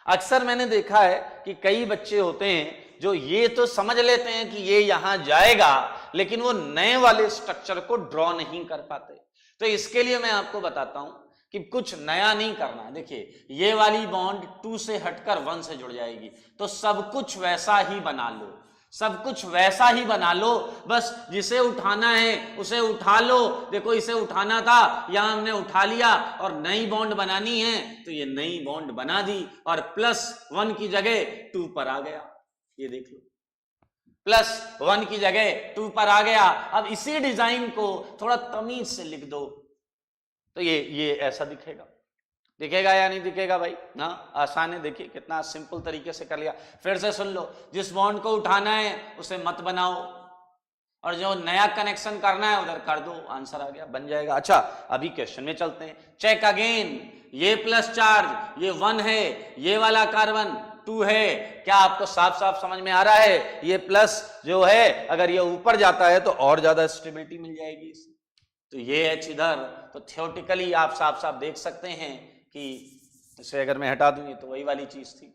अक्सर मैंने देखा है कि कई बच्चे होते हैं जो ये तो समझ लेते हैं कि ये यहां जाएगा, लेकिन वो नए वाले स्ट्रक्चर को ड्रॉ नहीं कर पाते। तो इसके लिए मैं आपको बताता हूं कि कुछ नया नहीं करना। देखिए ये वाली बॉन्ड 2 से हटकर 1 से जुड़ जाएगी, तो सब कुछ वैसा ही बना लो, सब कुछ वैसा ही बना लो, बस जिसे उठाना है उसे उठा लो। देखो इसे उठाना था, यहां हमने उठा लिया, और नई बॉन्ड बनानी है तो ये नई बॉन्ड बना दी, और +1 की जगह 2 पर आ गया। ये देख लो, +1 की जगह 2 पर आ गया। अब इसी डिजाइन को थोड़ा तमीज से लिख दो तो ये ऐसा दिखेगा, दिखेगा या नहीं दिखेगा भाई ना, आसान है। देखिए कितना सिंपल तरीके से कर लिया। फिर से सुन लो, जिस बॉन्ड को उठाना है उसे मत बनाओ, और जो नया कनेक्शन करना है उधर कर दो, आंसर आ गया, बन जाएगा। अच्छा अभी क्वेश्चन में चलते हैं। चेक अगेन, ये प्लस चार्ज ये 1 है, ये वाला कार्बन 2 है। क्या आपको साफ साफ समझ में आ रहा है? ये प्लस जो है अगर ये ऊपर जाता है तो और ज्यादा स्टेबिलिटी मिल जाएगी इसे। तो ये H इधर, तो थियोरेटिकली आप साफ साफ देख सकते हैं कि इसे अगर मैं हटा दूं तो वही वाली चीज थी।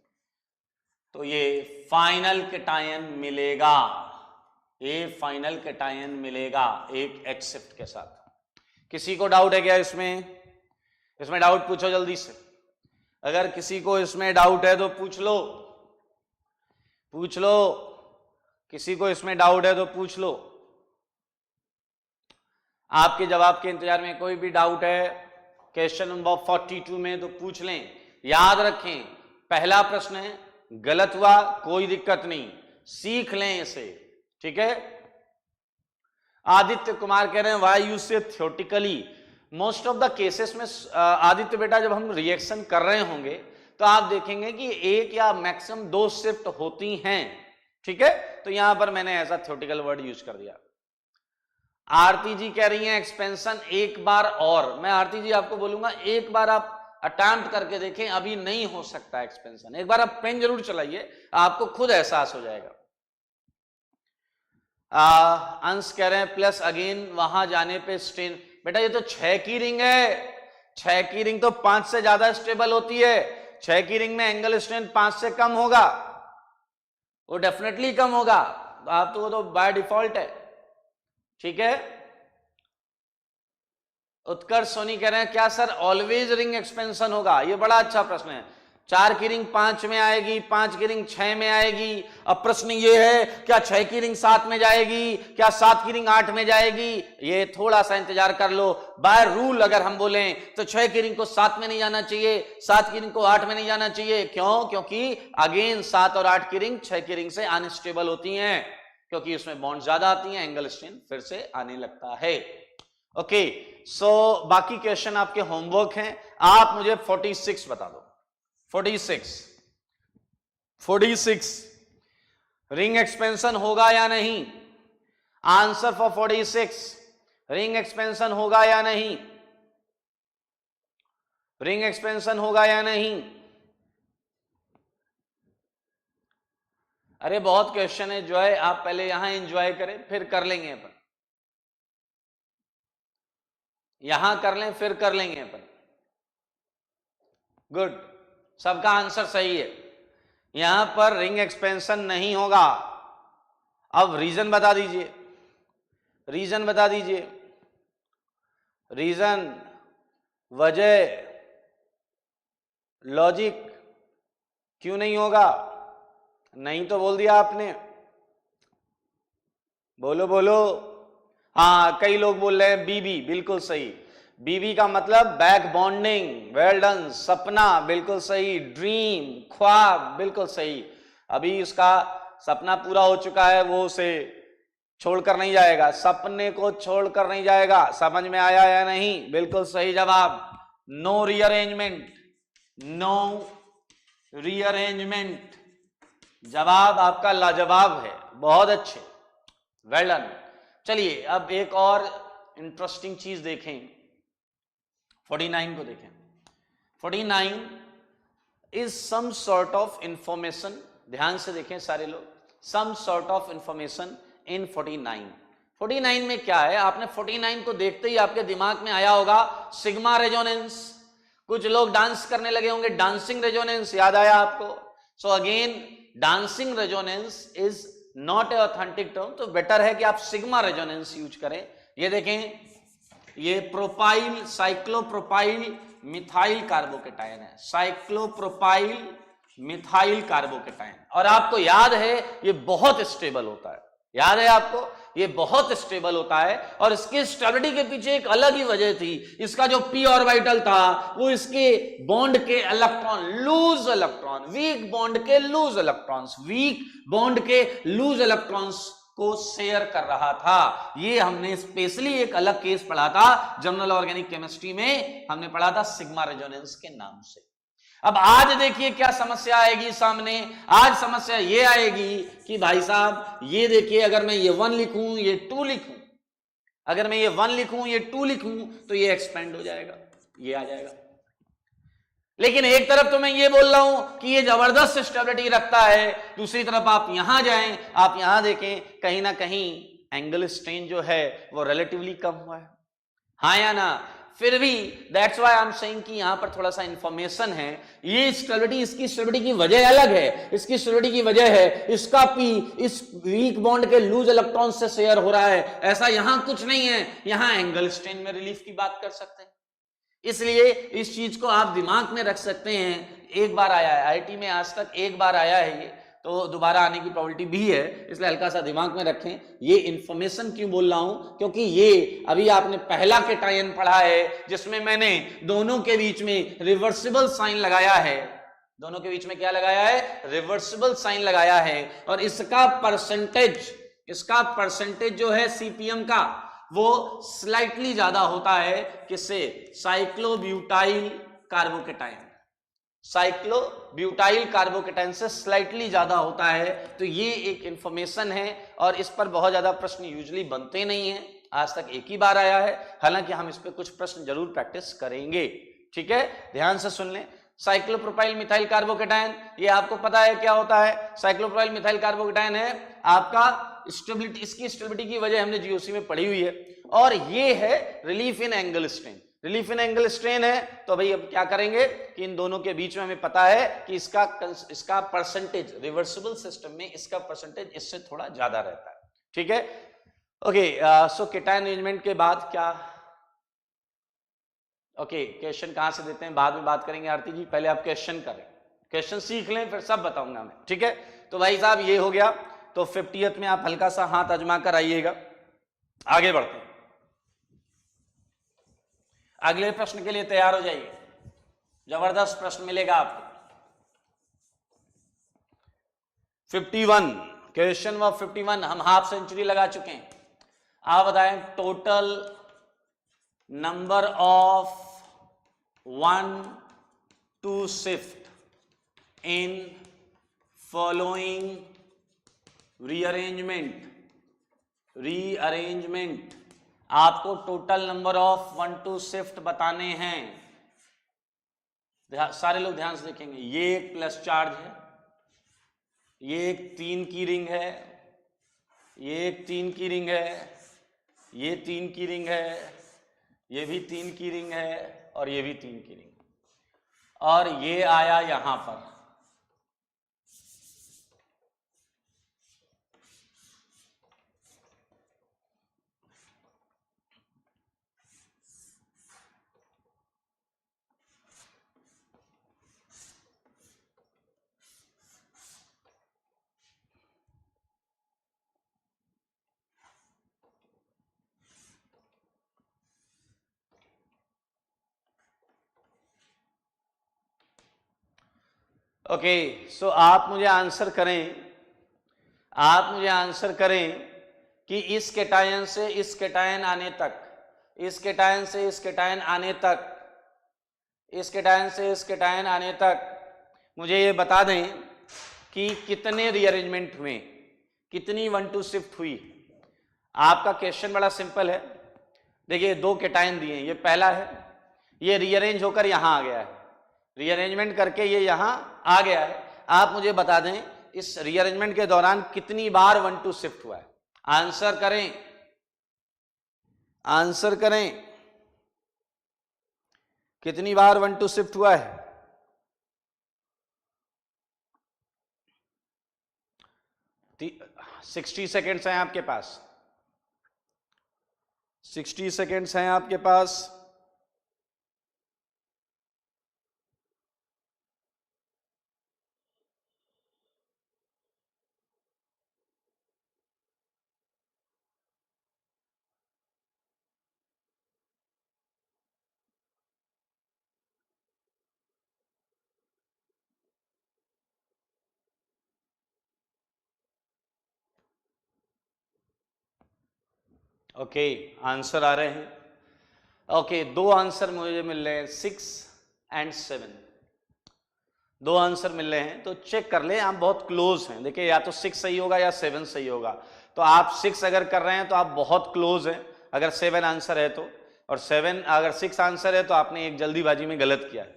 तो ये फाइनल कैटायन मिलेगा, ये फाइनल कैटायन मिलेगा एक H शिफ्ट के साथ। किसी को डाउट है क्या इसमें? इसमें डाउट पूछो जल्दी से। अगर किसी को इसमें डाउट है तो पूछ लो, पूछ लो। किसी को इसमें डाउट है तो पूछ लो। आपके जवाब के इंतजार में। कोई भी डाउट है क्वेश्चन नंबर 42 में तो पूछ लें। याद रखें पहला प्रश्न है, गलत हुआ कोई दिक्कत नहीं, सीख लें इसे, ठीक है। आदित्य कुमार कह रहे हैं वाई यू से theoretically. Most of the cases में आदित्य बेटा जब हम रिएक्शन कर रहे होंगे तो आप देखेंगे कि 1 या मैक्सिमम 2 शिफ्ट होती हैं, ठीक है। तो यहां पर मैंने ऐसा थियोरेटिकल वर्ड यूज कर दिया। आरती जी कह रही हैं एक्सपेंशन एक बार और। मैं आरती जी आपको बोलूंगा एक बार आप अटेम्प्ट करके देखें, अभी नहीं हो सकता एक्सपेंशन। एक बार आप पेन जरूर चलाइए, आपको खुद एहसास हो जाएगा। अंश कह रहे हैं प्लस अगेन वहां जाने पे स्ट्रेन। बेटा ये तो 6 की रिंग है, 6 की रिंग तो 5 से ज्यादा स्टेबल होती है। 6 की रिंग में एंगल स्ट्रेंथ 5 से कम होगा, वो डेफिनेटली कम होगा। आप तो वो तो बाय डिफॉल्ट है, ठीक है। उत्कर्ष सोनी कह रहे हैं क्या सर ऑलवेज रिंग एक्सपेंशन होगा? ये बड़ा अच्छा प्रश्न है। 4 की रिंग 5 में आएगी, 5 की रिंग 6 में आएगी। अब प्रश्न ये है क्या 6 की रिंग 7 में जाएगी, क्या 7 की रिंग 8 में जाएगी? ये थोड़ा सा इंतजार कर लो। बाय रूल अगर हम बोलें तो 6 की रिंग को 7 में नहीं जाना चाहिए, 7 की रिंग को 8 में नहीं जाना चाहिए। क्यों? क्योंकि अगेन 7 और 8 की रिंग 6 की रिंग से अनस्टेबल होती हैं, क्योंकि उसमें बॉन्ड ज्यादा आती हैं, एंगल स्ट्रेन फिर से आने लगता है। ओके, सो बाकी क्वेश्चन आपके होमवर्क हैं। आप मुझे 46 बता दो। 46 रिंग एक्सपेंशन होगा या नहीं? आंसर फॉर 46, रिंग एक्सपेंशन होगा या नहीं? रिंग एक्सपेंशन होगा या नहीं? अरे बहुत क्वेश्चन है जो है, आप पहले यहां एंजॉय करें फिर कर लेंगे अपन, यहां कर लें फिर कर लेंगे अपन। गुड, सबका आंसर सही है। यहां पर रिंग एक्सपेंशन नहीं होगा। अब रीजन बता दीजिए, रीजन बता दीजिए, रीजन, वजह, लॉजिक, क्यों नहीं होगा? नहीं तो बोल दिया आपने, बोलो बोलो। हाँ, कई लोग बोल रहे हैं बीबी, बिल्कुल सही। बीबी का मतलब बैक बॉन्डिंग, वेल डन। सपना, बिल्कुल सही। ड्रीम, ख्वाब, बिल्कुल सही। अभी उसका सपना पूरा हो चुका है, वो उसे छोड़कर नहीं जाएगा, सपने को छोड़कर नहीं जाएगा। समझ में आया या नहीं? बिल्कुल सही जवाब। No rearrangement, no rearrangement. जवाब आपका लाजवाब है, बहुत अच्छे, वेल डन। चलिए अब एक और इंटरेस्टिंग चीज देखें, 49 को देखें। 49 is some sort of information, ध्यान से देखें सारे लोग, some sort of information in 49। 49 में क्या है? आपने 49 को देखते ही आपके दिमाग में आया होगा सिग्मा रेजोनेंस। कुछ लोग डांस करने लगे होंगे, डांसिंग रेजोनेंस याद आया आपको? So again dancing resonance is not a authentic term, तो बेटर है कि आप सिग्मा रेजोनेंस यूज करें। ये देखें, ये प्रोपाइल, साइक्लोप्रोपाइल मिथाइल कार्बोकेटाइन है, साइक्लोप्रोपाइल मिथाइल कार्बोकेटाइन। और आपको याद है ये बहुत स्टेबल होता है, याद है आपको? ये बहुत स्टेबल होता है। और इसकी स्टेबिलिटी के पीछे एक अलग ही वजह थी। इसका जो पी ऑर्बिटल था वो इसके बॉन्ड के electron, loose electron, weak bond के लूज इलेक्ट्रॉन्स, वीक बॉन्ड के लूज इलेक्ट्रॉन्स को शेयर कर रहा था। ये हमने स्पेशली एक अलग केस पढ़ा था जनरल ऑर्गेनिक केमिस्ट्री में, हमने पढ़ा था सिग्मा रेजोनेंस के नाम से। अब आज देखिए क्या समस्या आएगी सामने। आज समस्या ये आएगी कि भाई साहब ये देखिए, अगर मैं ये 1 लिखूं, ये 2 लिखूं, अगर मैं ये 1 लिखूं, ये 2 लिखूं, तो ये एक्सपेंड हो जाएगा, ये आ जाएगा। लेकिन एक तरफ तो मैं ये बोल रहा हूं कि ये जबरदस्त स्टेबिलिटी रखता है, दूसरी तरफ आप यहां जाएं, आप यहां देखें, कहीं ना कहीं एंगल स्ट्रेन जो है वो रिलेटिवली कम हुआ है, हाँ या ना? फिर भी that's why I am saying कि यहां पर थोड़ा सा इंफॉर्मेशन है। ये स्टेबिलिटी, इसकी स्टेबिलिटी की वजह अलग है। इसकी स्टेबिलिटी की वजह है इसका पी इस वीक बॉन्ड के लूज इलेक्ट्रॉन से शेयर हो रहा है, ऐसा यहां कुछ नहीं है। यहां एंगल स्ट्रेन में रिलीफ की बात कर सकते हैं, इसलिए इस चीज को आप दिमाग में रख सकते हैं। एक बार आया है आईआईटी में, आज तक एक बार आया है ये, तो दोबारा आने की प्रोबेबिलिटी भी है, इसलिए हल्का सा दिमाग में रखें। ये इंफॉर्मेशन क्यों बोल रहा हूं? क्योंकि ये अभी आपने पहला केटायन पढ़ा है जिसमें मैंने दोनों के बीच में रिवर्सिबल साइन लगाया है, दोनों के बीच में क्या लगाया है? रिवर्सिबल साइन लगाया है। और इसका परसेंटेज जो है सीपीएम का, वो स्लाइटली ज्यादा होता है किससे? साइक्लोब्यूटाइल कार्बोकेटाइन, साइक्लोब्यूटाइल कार्बोकेटाइन से स्लाइटली ज्यादा होता है। तो ये एक इंफॉर्मेशन है और इस पर बहुत ज्यादा प्रश्न यूजुअली बनते नहीं हैं, आज तक एक ही बार आया है, हालांकि हम इस पे कुछ प्रश्न जरूर प्रैक्टिस करेंगे। ठीक है, ध्यान से सुन लें। साइक्लोप्रोपाइल मिथाइल कार्बोकेटाइन, ये आपको पता है क्या होता है? साइक्लोप्रोपाइल मिथाइल कार्बोकेटाइन है आपका स्टेबिलिटी, इसकी स्टेबिलिटी की वजह हमने जीओसी में पढ़ी हुई है। और ये है relief in angle strain, relief in angle strain है। तो भाई अब क्या करेंगे कि इन दोनों के बीच में हमें पता है कि इसका परसेंटेज रिवर्सिबल सिस्टम में इसका परसेंटेज इससे थोड़ा ज्यादा रहता है। ठीक है, ओके। सो केटायन अरेंजमेंट के बाद क्या? ओके, क्वेश्चन कहां से देते हैं बाद में बात करेंगे आरती जी, पहले आप क्वेश्चन करें, क्वेश्चन सीख लें फिर सब बताऊंगा मैं। ठीक है, तो भाई साहब ये हो गया। तो 50th में आप हल्का सा हाथ आजमा कर आइएगा। आगे बढ़ते हैं, अगले प्रश्न के लिए तैयार हो जाइए, जबरदस्त प्रश्न मिलेगा आपको। 51 क्वेश्चन नंबर 51, हम हाफ सेंचुरी लगा चुके हैं। आप बताएं total number of 1 to shift in following rearrangement आपको total number of 1 to shift बताने हैं। सारे लोग ध्यान से देखेंगे, ये एक प्लस चार्ज है, ये एक 3 की रिंग है, ये एक 3 की रिंग है, ये 3 की रिंग है, ये भी 3 की रिंग है, और ये भी 3 की रिंग, और ये आया यहां पर। ओके, सो आप मुझे आंसर करें कि इस कैटायन से इस कैटायन आने तक, इस कैटायन से इस कैटायन आने तक, इस कैटायन से इस कैटायन आने तक मुझे ये बता दें कि कितने रीअरेंजमेंट हुए, कितनी 1 to shift हुई। आपका क्वेश्चन बड़ा सिंपल है। देखिए 2 कैटायन दिए हैं, ये पहला है, ये रीअरेंज होकर यहां आ गया है, रीअरेंजमेंट करके ये यहां आ गया है। आप मुझे बता दें इस रीअरेंजमेंट के दौरान कितनी बार 1 to shift हुआ है। आंसर करें कितनी बार 1 to shift हुआ है। ती 60 सेकेंड्स हैं आपके पास, 60 सेकेंड्स हैं आपके पास। ओके, आंसर आ रहे हैं। ओके, 2 आंसर मुझे मिल रहे हैं, 6 and 7, 2 आंसर मिल रहे हैं। तो चेक कर ले, आप बहुत क्लोज हैं। देखिए या तो 6 सही होगा या 7 सही होगा। तो आप 6 अगर कर रहे हैं तो आप बहुत क्लोज हैं, अगर 7 आंसर है तो, और 7 अगर 6 आंसर है तो आपने एक जल्दीबाजी में गलत किया है।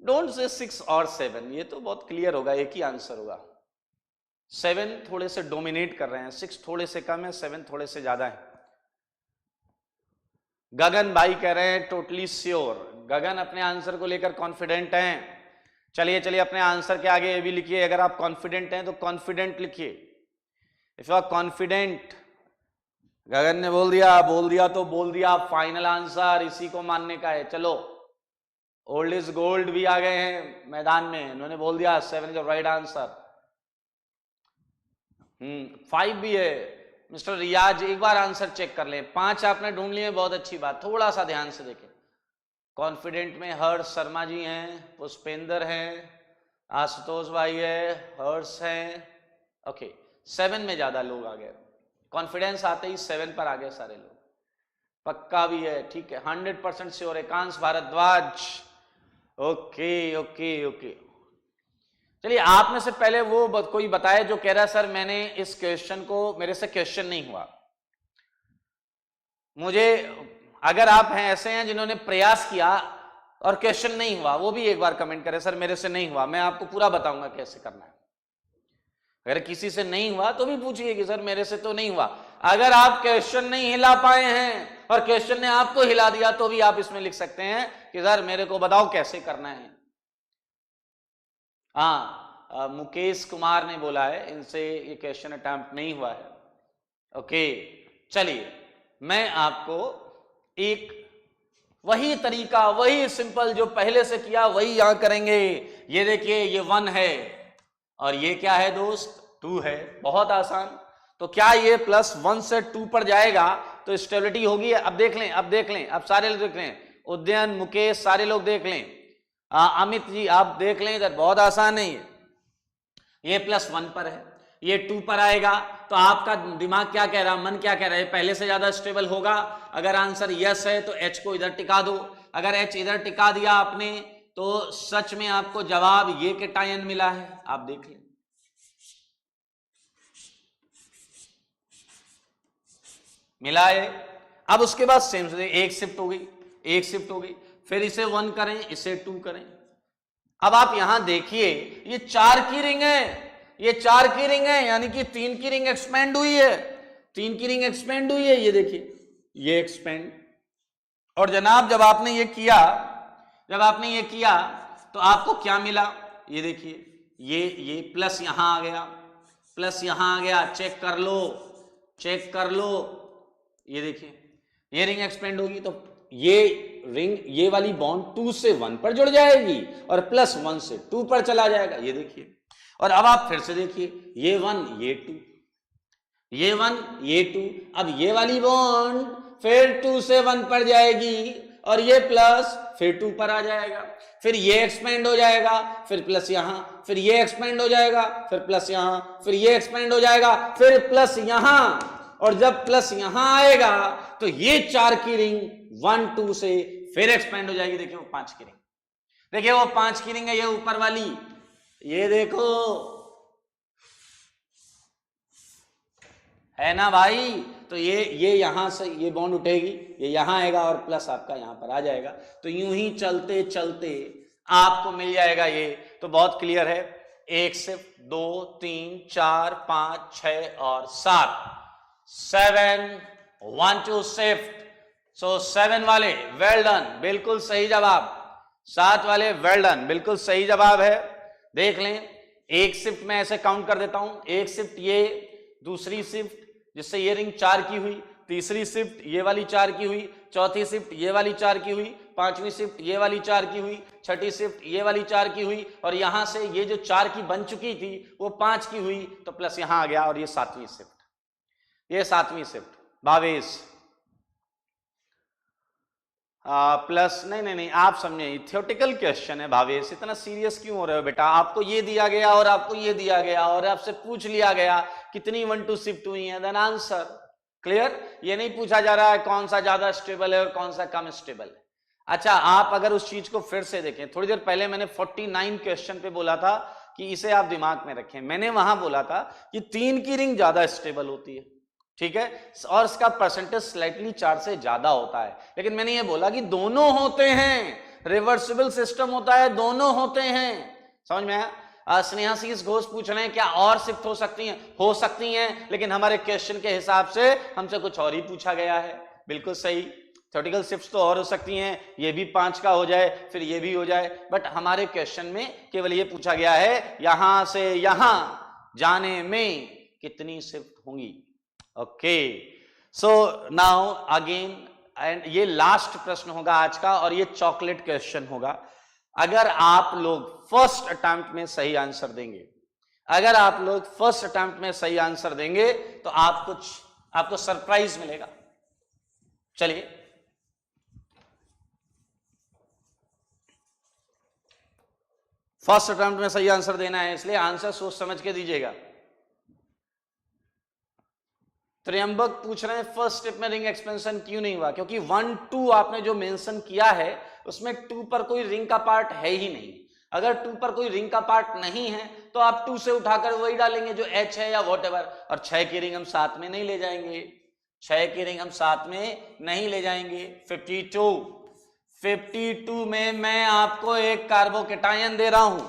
डोंट से 6 और 7, ये तो बहुत क्लियर होगा, एक ही आंसर होगा। 7 थोड़े से डोमिनेट कर रहे हैं, 6 थोड़े से कम है, 7 थोड़े से ज्यादा है। गगन भाई कह रहे हैं टोटली श्योर। गगन अपने आंसर को लेकर कॉन्फिडेंट हैं। चलिए अपने आंसर के आगे ये भी लिखिए, अगर आप कॉन्फिडेंट हैं तो कॉन्फिडेंट लिखिए। इफ यू आर कॉन्फिडेंट, गगन ने बोल दिया तो बोल दिया, फाइनल आंसर इसी को मानने का है। चलो, ओल्ड इज गोल्ड भी आ गए हैं मैदान में, उन्होंने बोल दिया 7 इज द राइट आंसर। 5 भी है। मिस्टर रियाज एक बार आंसर चेक कर लें। 5 आपने ढूंढ लिए, बहुत अच्छी बात, थोड़ा सा ध्यान से देखें। कॉन्फिडेंट में हर्ष शर्मा जी हैं, पुष्पेंद्र हैं, आशुतोष भाई है, हर्ष हैं। ओके, 7 में ज्यादा लोग आ गए, कॉन्फिडेंस आते ही 7 पर आ गए सारे लोग। पक्का भी है, ठीक है, 100% श्योर। एकांश भारद्वाज, ओके। चलिए, आप में से पहले वो कोई बताए जो कह रहा है सर मैंने इस क्वेश्चन को, मेरे से क्वेश्चन नहीं हुआ। मुझे, अगर आप हैं ऐसे हैं जिन्होंने प्रयास किया और क्वेश्चन नहीं हुआ, वो भी एक बार कमेंट करें सर मेरे से नहीं हुआ, मैं आपको पूरा बताऊंगा कैसे करना है। अगर किसी से नहीं हुआ तो भी पूछिए कि सर मेरे से तो नहीं हुआ। अगर आप क्वेश्चन नहीं हिला पाए हैं और क्वेश्चन ने आपको हिला दिया तो भी आप इसमें लिख सकते हैं कि सर मेरे को बताओ कैसे करना है। हाँ, मुकेश कुमार ने बोला है इनसे ये क्वेश्चन अटेम्प्ट नहीं हुआ है। ओके, चलिए मैं आपको एक वही तरीका, वही सिंपल जो पहले से किया वही यहां करेंगे। ये देखिए, ये 1 है और ये क्या है दोस्त, 2 है। बहुत आसान। तो क्या ये +1 से 2 पर जाएगा तो स्टेबिलिटी होगी। अब देख लें, अब सारे लोग देख लें, उद्यन, मुकेश, सारे लोग देख लें, अमित जी आप देख लें, इधर बहुत आसान है। ये +1 पर है, ये 2 पर आएगा, तो आपका दिमाग क्या कह रहा है, मन क्या कह रहा है, पहले से ज्यादा स्टेबल होगा। अगर आंसर यस है तो H को इधर टिका दो, अगर H इधर टिका दिया आपने तो सच में आपको जवाब ये केटायन मिला है, आप देख लें। मिला है। अब उसके बाद सेम से एक शिफ्ट हो गई, एक शिफ्ट हो गई, फिर इसे 1 करें, इसे 2 करें। अब आप यहां देखिए ये 4 की रिंग है, ये 4 की रिंग है, यानी कि 3 की रिंग एक्सपेंड हुई है, 3 की रिंग एक्सपेंड हुई है, ये देखिए ये एक्सपेंड। और जनाब जब आपने ये किया, जब आपने ये किया तो आपको क्या मिला, ये देखिए ये प्लस यहां आ गया, प्लस यहां आ गया, चेक कर लो, चेक कर लो, ये देखिए ये रिंग एक्सपेंड होगी तो ये रिंग, ये वाली बॉन्ड 2 से 1 पर जुड़ जाएगी और प्लस 1 से 2 पर चला जाएगा, ये देखिए। और अब आप फिर से देखिए ये 1 ये 2, ये 1 ये 2, अब ये वाली बॉन्ड फिर 2 से 1 पर जाएगी और ये प्लस फिर 2 पर आ जाएगा, फिर ये एक्सपेंड हो जाएगा, फिर प्लस यहां, फिर ये एक्सपेंड हो जाएगा, फिर प्लस यहां, फिर ये एक्सपेंड हो जाएगा, फिर प्लस यहां, और जब प्लस यहां आएगा तो ये 4 की रिंग 1 2 से फिर एक्सपेंड हो जाएगी। देखिए वो 5 की रिंग, देखिए वो 5 की रिंग है, ये ऊपर वाली, ये देखो है ना भाई। तो ये यहां से ये बॉन्ड उठेगी, ये यहां आएगा और प्लस आपका यहां पर आ जाएगा, तो यूं ही चलते चलते आपको मिल जाएगा ये। तो बहुत क्लियर है, 1 शिफ्ट 2 3 4 5 6 और 7, 7 1 2 शिफ्ट। सो 7 वाले वेल डन, बिल्कुल सही जवाब, 7 वाले वेल डन, बिल्कुल सही जवाब है। देख लें, एक शिफ्ट में ऐसे काउंट कर देता हूं, एक शिफ्ट ये, दूसरी शिफ्ट जिससे ये रिंग 4 की हुई, तीसरी शिफ्ट ये वाली 4 की हुई, चौथी शिफ्ट ये वाली 4 की हुई, पांचवी शिफ्ट ये वाली 4 की हुई, छठी शिफ्ट ये वाली 4 की हुई, और यहां से ये जो 4 की बन चुकी थी वो 5 की हुई, तो प्लस यहां आ गया और ये 7वीं शिफ्ट, ये 7वीं शिफ्ट। भावेश प्लस नहीं, आप समझे, थ्योरेटिकल क्वेश्चन है भावेश, इतना सीरियस क्यों हो रहे हो बेटा। आपको ये दिया गया और आपको ये दिया गया और आपसे पूछ लिया गया कितनी 1 2 शिफ्ट हुई है, देन आंसर। क्लियर, ये नहीं पूछा जा रहा है कौन सा ज्यादा स्टेबल है और कौन सा कम स्टेबल है। अच्छा, आप अगर उस चीज को फिर से देखें, थोड़ी देर पहले मैंने 49 क्वेश्चन पे बोला था कि इसे आप दिमाग में रखें, मैंने वहां बोला था कि 3 की रिंग ज्यादा स्टेबल होती है, ठीक है, और इसका परसेंटेज स्लाइटली 4 से ज्यादा होता है, लेकिन मैंने ये बोला कि दोनों होते हैं, रिवर्सिबल सिस्टम होता है, दोनों होते हैं। समझ में आया। स्नेहाशीष घोष पूछ रहे हैं क्या और शिफ्ट हो सकती हैं, हो सकती हैं, लेकिन हमारे क्वेश्चन के हिसाब से हमसे कुछ और ही पूछा गया है। बिल्कुल सही, थ्योरेटिकल शिफ्ट तो और हो सकती हैं, ये भी 5 का हो जाए, फिर ये भी हो जाए, बट हमारे क्वेश्चन में केवल ये पूछा गया है यहां से यहां जाने में कितनी शिफ्ट होंगी। Okay, so now again, and ये लास्ट प्रश्न होगा आज का और ये चॉकलेट क्वेश्चन होगा। अगर आप लोग फर्स्ट अटेम्प्ट में सही आंसर देंगे, अगर आप लोग फर्स्ट अटेम्प्ट में सही आंसर देंगे तो आपको सरप्राइज मिलेगा। चलिए, फर्स्ट अटेम्प्ट में सही आंसर देना है, इसलिए आंसर सोच समझ के दीजिएगा। त्र्यंबक पूछ रहे हैं फर्स्ट स्टेप में रिंग एक्सपेंशन क्यों नहीं हुआ, क्योंकि 1 2 आपने जो मेंशन किया है उसमें 2 पर कोई रिंग का पार्ट है ही नहीं। अगर 2 पर कोई रिंग का पार्ट नहीं है तो आप 2 से उठाकर वही डालेंगे जो H है या व्हाटएवर, और 6 की रिंग हम साथ में नहीं ले जाएंगे, 6 की रिंग हम साथ में नहीं ले जाएंगे। 52 में मैं आपको एक कार्बोकेटायन दे रहा हूं,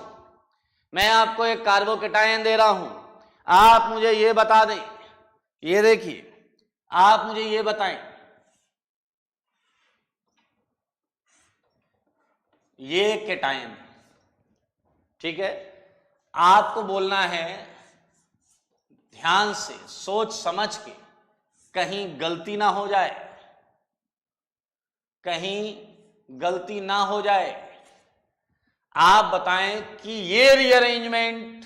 मैं आपको एक कार्बोकेटायन दे रहा हूं, आप मुझे ये बता दें, ये देखिए आप मुझे ये बताएं, ये केटायन, ठीक है, आपको बोलना है ध्यान से सोच समझ के, कहीं गलती ना हो जाए, कहीं गलती ना हो जाए। आप बताएं कि ये रीअरेंजमेंट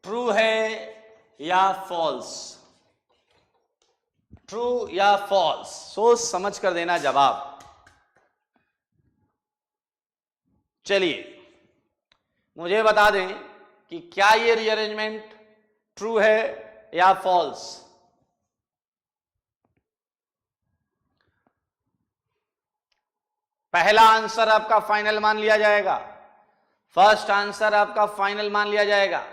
ट्रू है या फॉल्स, ट्रू या फॉल्स, सोच समझ कर देना जवाब। चलिए मुझे बता दें कि क्या ये रीअरेंजमेंट ट्रू है या फॉल्स। पहला आंसर आपका फाइनल मान लिया जाएगा, फर्स्ट आंसर आपका फाइनल मान लिया जाएगा,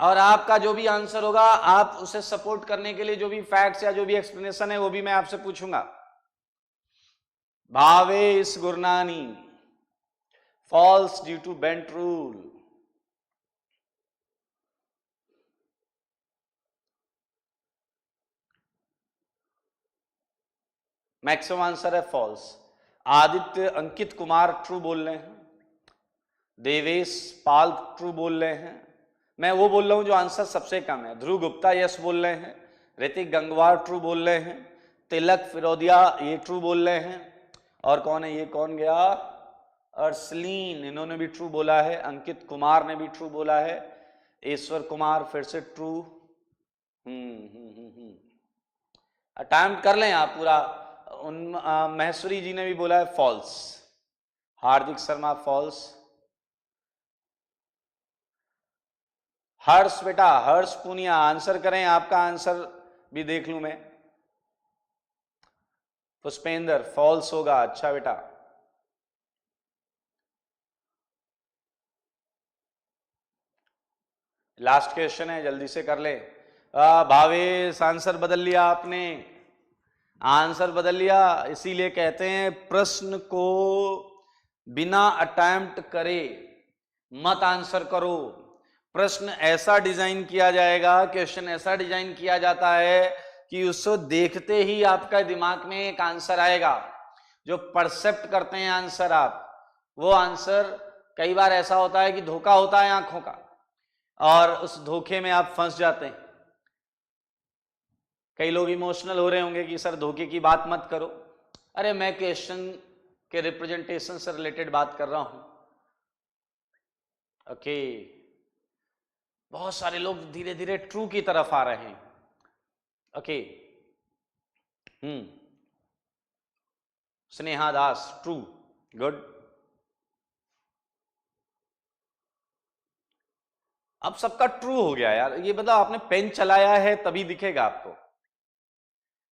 और आपका जो भी आंसर होगा आप उसे सपोर्ट करने के लिए जो भी फैक्ट्स या जो भी एक्सप्लेनेशन है वो भी मैं आपसे पूछूंगा। Bhavesh Gurnani, false due to bent rule. Maximum answer है फॉल्स। आदित्य अंकित कुमार ट्रू बोल रहे हैं, देवेश पाल ट्रू बोल रहे हैं, मैं वो बोल रहा हूं जो आंसर सबसे कम है। ध्रुव गुप्ता यस बोल रहे हैं, ऋतिक गंगवार ट्रू बोल रहे हैं, तिलक फिरोदिया ये ट्रू बोल रहे हैं, और कौन है ये, कौन गया, अर्सलीन, इन्होंने भी ट्रू बोला है, अंकित कुमार ने भी ट्रू बोला है, ईश्वर कुमार फिर से ट्रू। अटेम्प्ट कर लें आप पूरा। महेश्वरी जी ने भी बोला है फॉल्स, हार्दिक शर्मा फॉल्स, हर्ष बेटा, हर्ष पुनिया आंसर करें, आपका आंसर भी देख लूं मैं। पुष्पेंद्र फॉल्स होगा, अच्छा बेटा। लास्ट क्वेश्चन है, जल्दी से कर ले। भावेश आंसर बदल लिया आपने, आंसर बदल लिया, इसीलिए कहते हैं प्रश्न को बिना अटेम्प्ट करे मत आंसर करो। प्रश्न ऐसा डिजाइन किया जाएगा, क्वेश्चन ऐसा डिजाइन किया जाता है कि उसको देखते ही आपका दिमाग में एक आंसर आएगा, जो परसेप्ट करते हैं आंसर आप, वो आंसर कई बार ऐसा होता है कि धोखा होता है आंखों का, और उस धोखे में आप फंस जाते हैं। कई लोग इमोशनल हो रहे होंगे कि सर धोखे की बात मत करो, अरे मैं क्वेश्चन के रिप्रेजेंटेशन से रिलेटेड बात कर रहा हूं। ओके, बहुत सारे लोग धीरे धीरे ट्रू की तरफ आ रहे हैं। ओके, स्नेहा दास ट्रू, गुड। अब सबका ट्रू हो गया यार, ये बताओ आपने पेन चलाया है तभी दिखेगा आपको,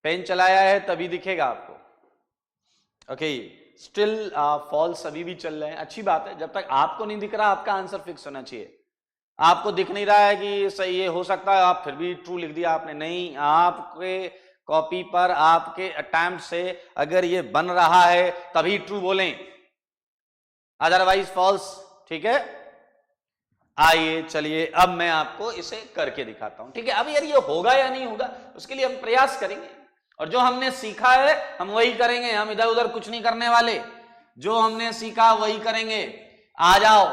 पेन चलाया है तभी दिखेगा आपको। ओके, स्टिल फॉल्स अभी भी चल रहे हैं, अच्छी बात है। जब तक आपको नहीं दिख रहा आपका आंसर फिक्स होना चाहिए। आपको दिख नहीं रहा है कि सही ये हो सकता है, आप फिर भी ट्रू लिख दिया आपने, नहीं, आपके कॉपी पर आपके अटेम्प्ट से अगर ये बन रहा है तभी ट्रू बोलें, अदरवाइज फॉल्स। ठीक है, आइए चलिए अब मैं आपको इसे करके दिखाता हूं। ठीक है, अब यार ये होगा या नहीं होगा उसके लिए हम प्रयास करेंगे, और जो हमने सीखा है हम वही करेंगे, हम इधर उधर कुछ नहीं करने वाले, जो हमने सीखा वही करेंगे। आ जाओ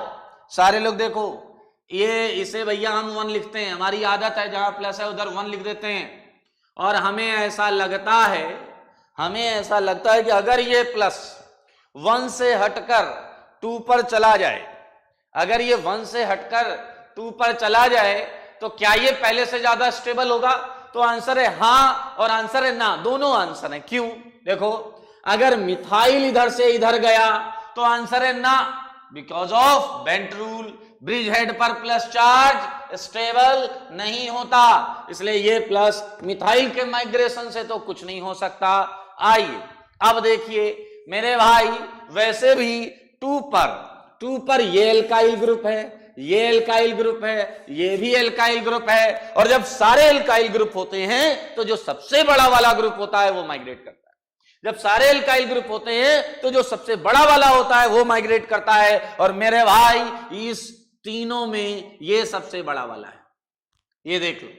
सारे लोग, देखो ये इसे भैया हम 1 लिखते हैं, हमारी आदत है जहां प्लस है उधर 1 लिख देते हैं, और हमें ऐसा लगता है कि अगर ये प्लस 1 से हटकर 2 पर चला जाए, अगर ये 1 से हटकर 2 पर चला जाए तो क्या ये पहले से ज्यादा स्टेबल होगा? तो आंसर है हाँ और आंसर है ना, दोनों आंसर है। क्यों? देखो, अगर मिथाइल इधर से इधर गया तो आंसर है ना, because of bent rule, bridge head पर प्लस चार्ज स्टेबल नहीं होता, इसलिए ये प्लस मिथाइल के माइग्रेशन से तो कुछ नहीं हो सकता। आइए अब देखिए मेरे भाई, वैसे भी 2 पर ये एल्काइल ग्रुप है, ये एल्काइल ग्रुप है, ये भी एल्काइल ग्रुप है, और जब सारे एल्काइल ग्रुप होते हैं तो जो सबसे बड़ा वाला ग्रुप होता है वो माइग्रेट करता है। जब सारे एल्काइल ग्रुप होते हैं तो जो सबसे बड़ा वाला होता है वो माइग्रेट करता है, और मेरे भाई इस तीनों में ये सबसे बड़ा वाला है। ये देख लो,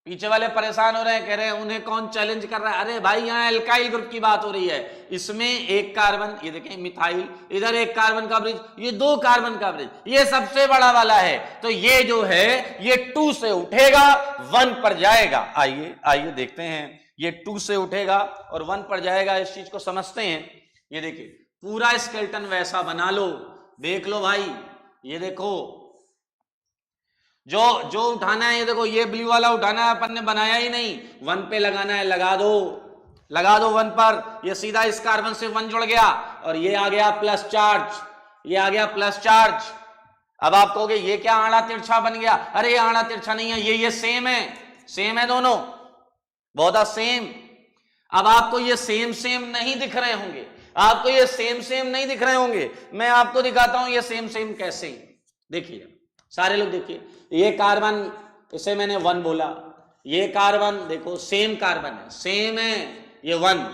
पीछे वाले परेशान हो रहे हैं, कह रहे हैं उन्हें कौन चैलेंज कर रहा है। अरे भाई यहां एल्काइल ग्रुप की बात हो रही है, इसमें एक कार्बन, ये देखें मिथाइल, इधर एक कार्बन का ब्रिज, ये 2 कार्बन का ब्रिज, ये सबसे बड़ा वाला है, तो ये जो है ये 2 से उठेगा 1 पर जाएगा। आइए देखते हैं, ये 2 से उठेगा और 1 पर जाएगा, इस चीज को समझते हैं। ये देखिए पूरा स्केलेटन वैसा बना लो, देख लो भाई, ये देखो जो उठाना है, ये देखो ये ब्लू वाला उठाना है, अपन ने बनाया ही नहीं, 1 पे लगाना है, लगा दो 1 पर, ये सीधा इस कार्बन से 1 जुड़ गया, और ये आ गया प्लस चार्ज, ये आ गया प्लस चार्ज, अब आप कहोगे ये क्या आड़ा तिरछा बन गया, अरे आड़ा तिरछा नहीं है, ये सेम है दोनों, बोथ आर सेम। अब आपको ये सेम सेम नहीं दिख रहे होंगे, आपको ये सेम सेम नहीं दिख रहे होंगे, मैं आपको दिखाता हूं ये सेम सेम कैसे। देखिए सारे लोग देखिए, ये कार्बन, इसे मैंने 1 बोला, ये कार्बन देखो सेम कार्बन है, सेम है, ये 1।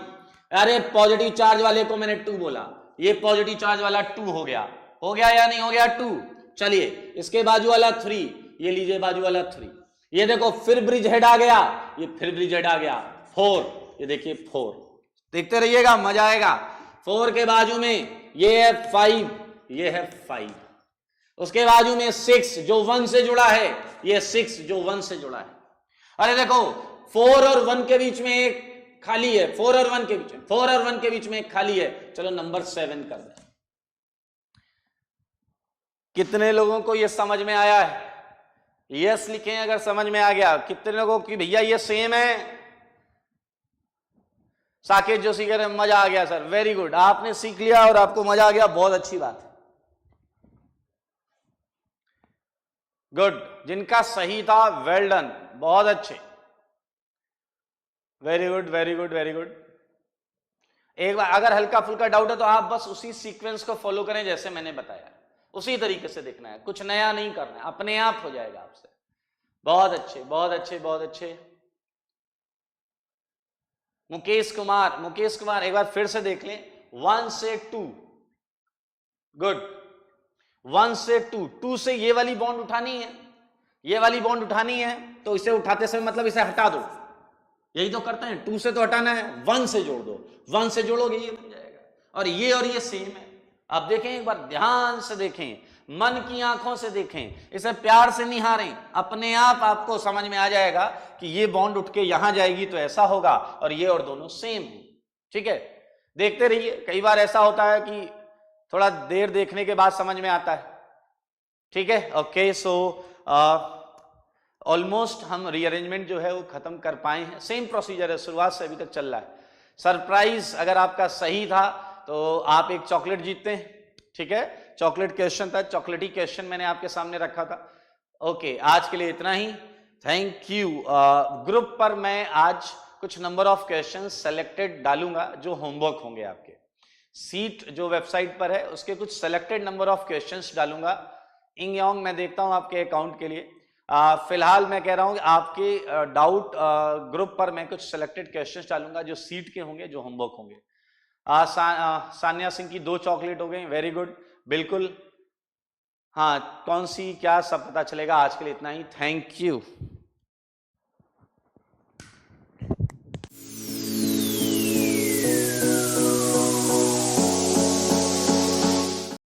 अरे पॉजिटिव चार्ज वाले को मैंने 2 बोला, ये पॉजिटिव चार्ज वाला 2 हो गया या नहीं हो गया 2। चलिए इसके बाजू वाला 3, ये लीजिए बाजू वाला 3, ये देखो फिर ब्रिज हेड आ गया, ये फिर ब्रिज हेड आ गया 4, ये देखिए 4, देखते रहिएगा मजा आएगा। 4 के बाजू में ये है 5, ये है 5, उसके बाजू में 6 जो 1 से जुड़ा है, ये 6 जो 1 से जुड़ा है। अरे देखो 4 और 1 के बीच में एक खाली है, 4 और 1 के बीच में, 4 और 1 के बीच में एक खाली है, चलो नंबर 7 कर दें। कितने लोगों को यह समझ में आया है? यस लिखें अगर समझ में आ गया। कितने लोगों की भैया ये सेम है? साकेत जोशी कह रहे मजा आ गया सर, वेरी गुड, आपने सीख लिया और आपको मजा आ गया, बहुत अच्छी बात है, गुड। जिनका सही था वेल डन, बहुत अच्छे, very good very good very good. एक बार अगर हल्का फुल्का डाउट है तो आप बस उसी सीक्वेंस को फॉलो करें जैसे मैंने बताया, उसी तरीके से देखना है, कुछ नया नहीं करना है, अपने आप हो जाएगा आपसे। बहुत अच्छे बहुत अच्छे बहुत अच्छे। मुकेश कुमार एक बार फिर से देख लें, 1 से 2, गुड, 1 से 2, 2 से ये वाली बॉन्ड उठानी है, ये वाली बॉन्ड उठानी है, तो इसे उठाते समय मतलब इसे हटा दो, यही तो करते हैं, 2 से तो हटाना है, 1 से जोड़ दो, 1 से जोड़ोगे ये बन जाएगा, और ये सेम है। अब देखें एक बार ध्यान से देखें, मन की आंखों से देखें, इसे प्यार से निहारें, अपने आप आपको समझ में आ जाएगा कि ये बॉन्ड उठ के यहां जाएगी तो ऐसा होगा, और ये और दोनों सेम है। ठीक है, देखते रहिए, कई बार ऐसा होता है कि थोड़ा देर देखने के बाद समझ में आता है। ठीक है, ओके, सो ऑलमोस्ट हम रीअरेंजमेंट जो है वो खत्म कर पाए हैं। सेम प्रोसीजर है, शुरुआत से अभी तक चल रहा है। सरप्राइज अगर आपका सही था तो आप एक चॉकलेट जीतते हैं। ठीक है, चॉकलेट क्वेश्चन था, चॉकलेटी क्वेश्चन मैंने आपके सामने रखा था। ओके, आज के लिए इतना ही, थैंक यू। ग्रुप पर मैं आज कुछ नंबर ऑफ क्वेश्चन सेलेक्टेड डालूंगा जो होमवर्क होंगे आपके। सीट जो वेबसाइट पर है उसके कुछ सेलेक्टेड नंबर ऑफ क्वेश्चंस डालूंगा। इंग योंग मैं देखता हूं आपके अकाउंट के लिए। फिलहाल मैं कह रहा हूं कि आपके डाउट ग्रुप पर मैं कुछ सेलेक्टेड क्वेश्चंस डालूंगा जो सीट के होंगे, जो होमवर्क होंगे। सान्या सिंह की 2 चॉकलेट हो गई, वेरी गुड, बिल्कुल। हाँ, कौन सी क्या सब पता चलेगा। आज के लिए इतना ही, थैंक यू।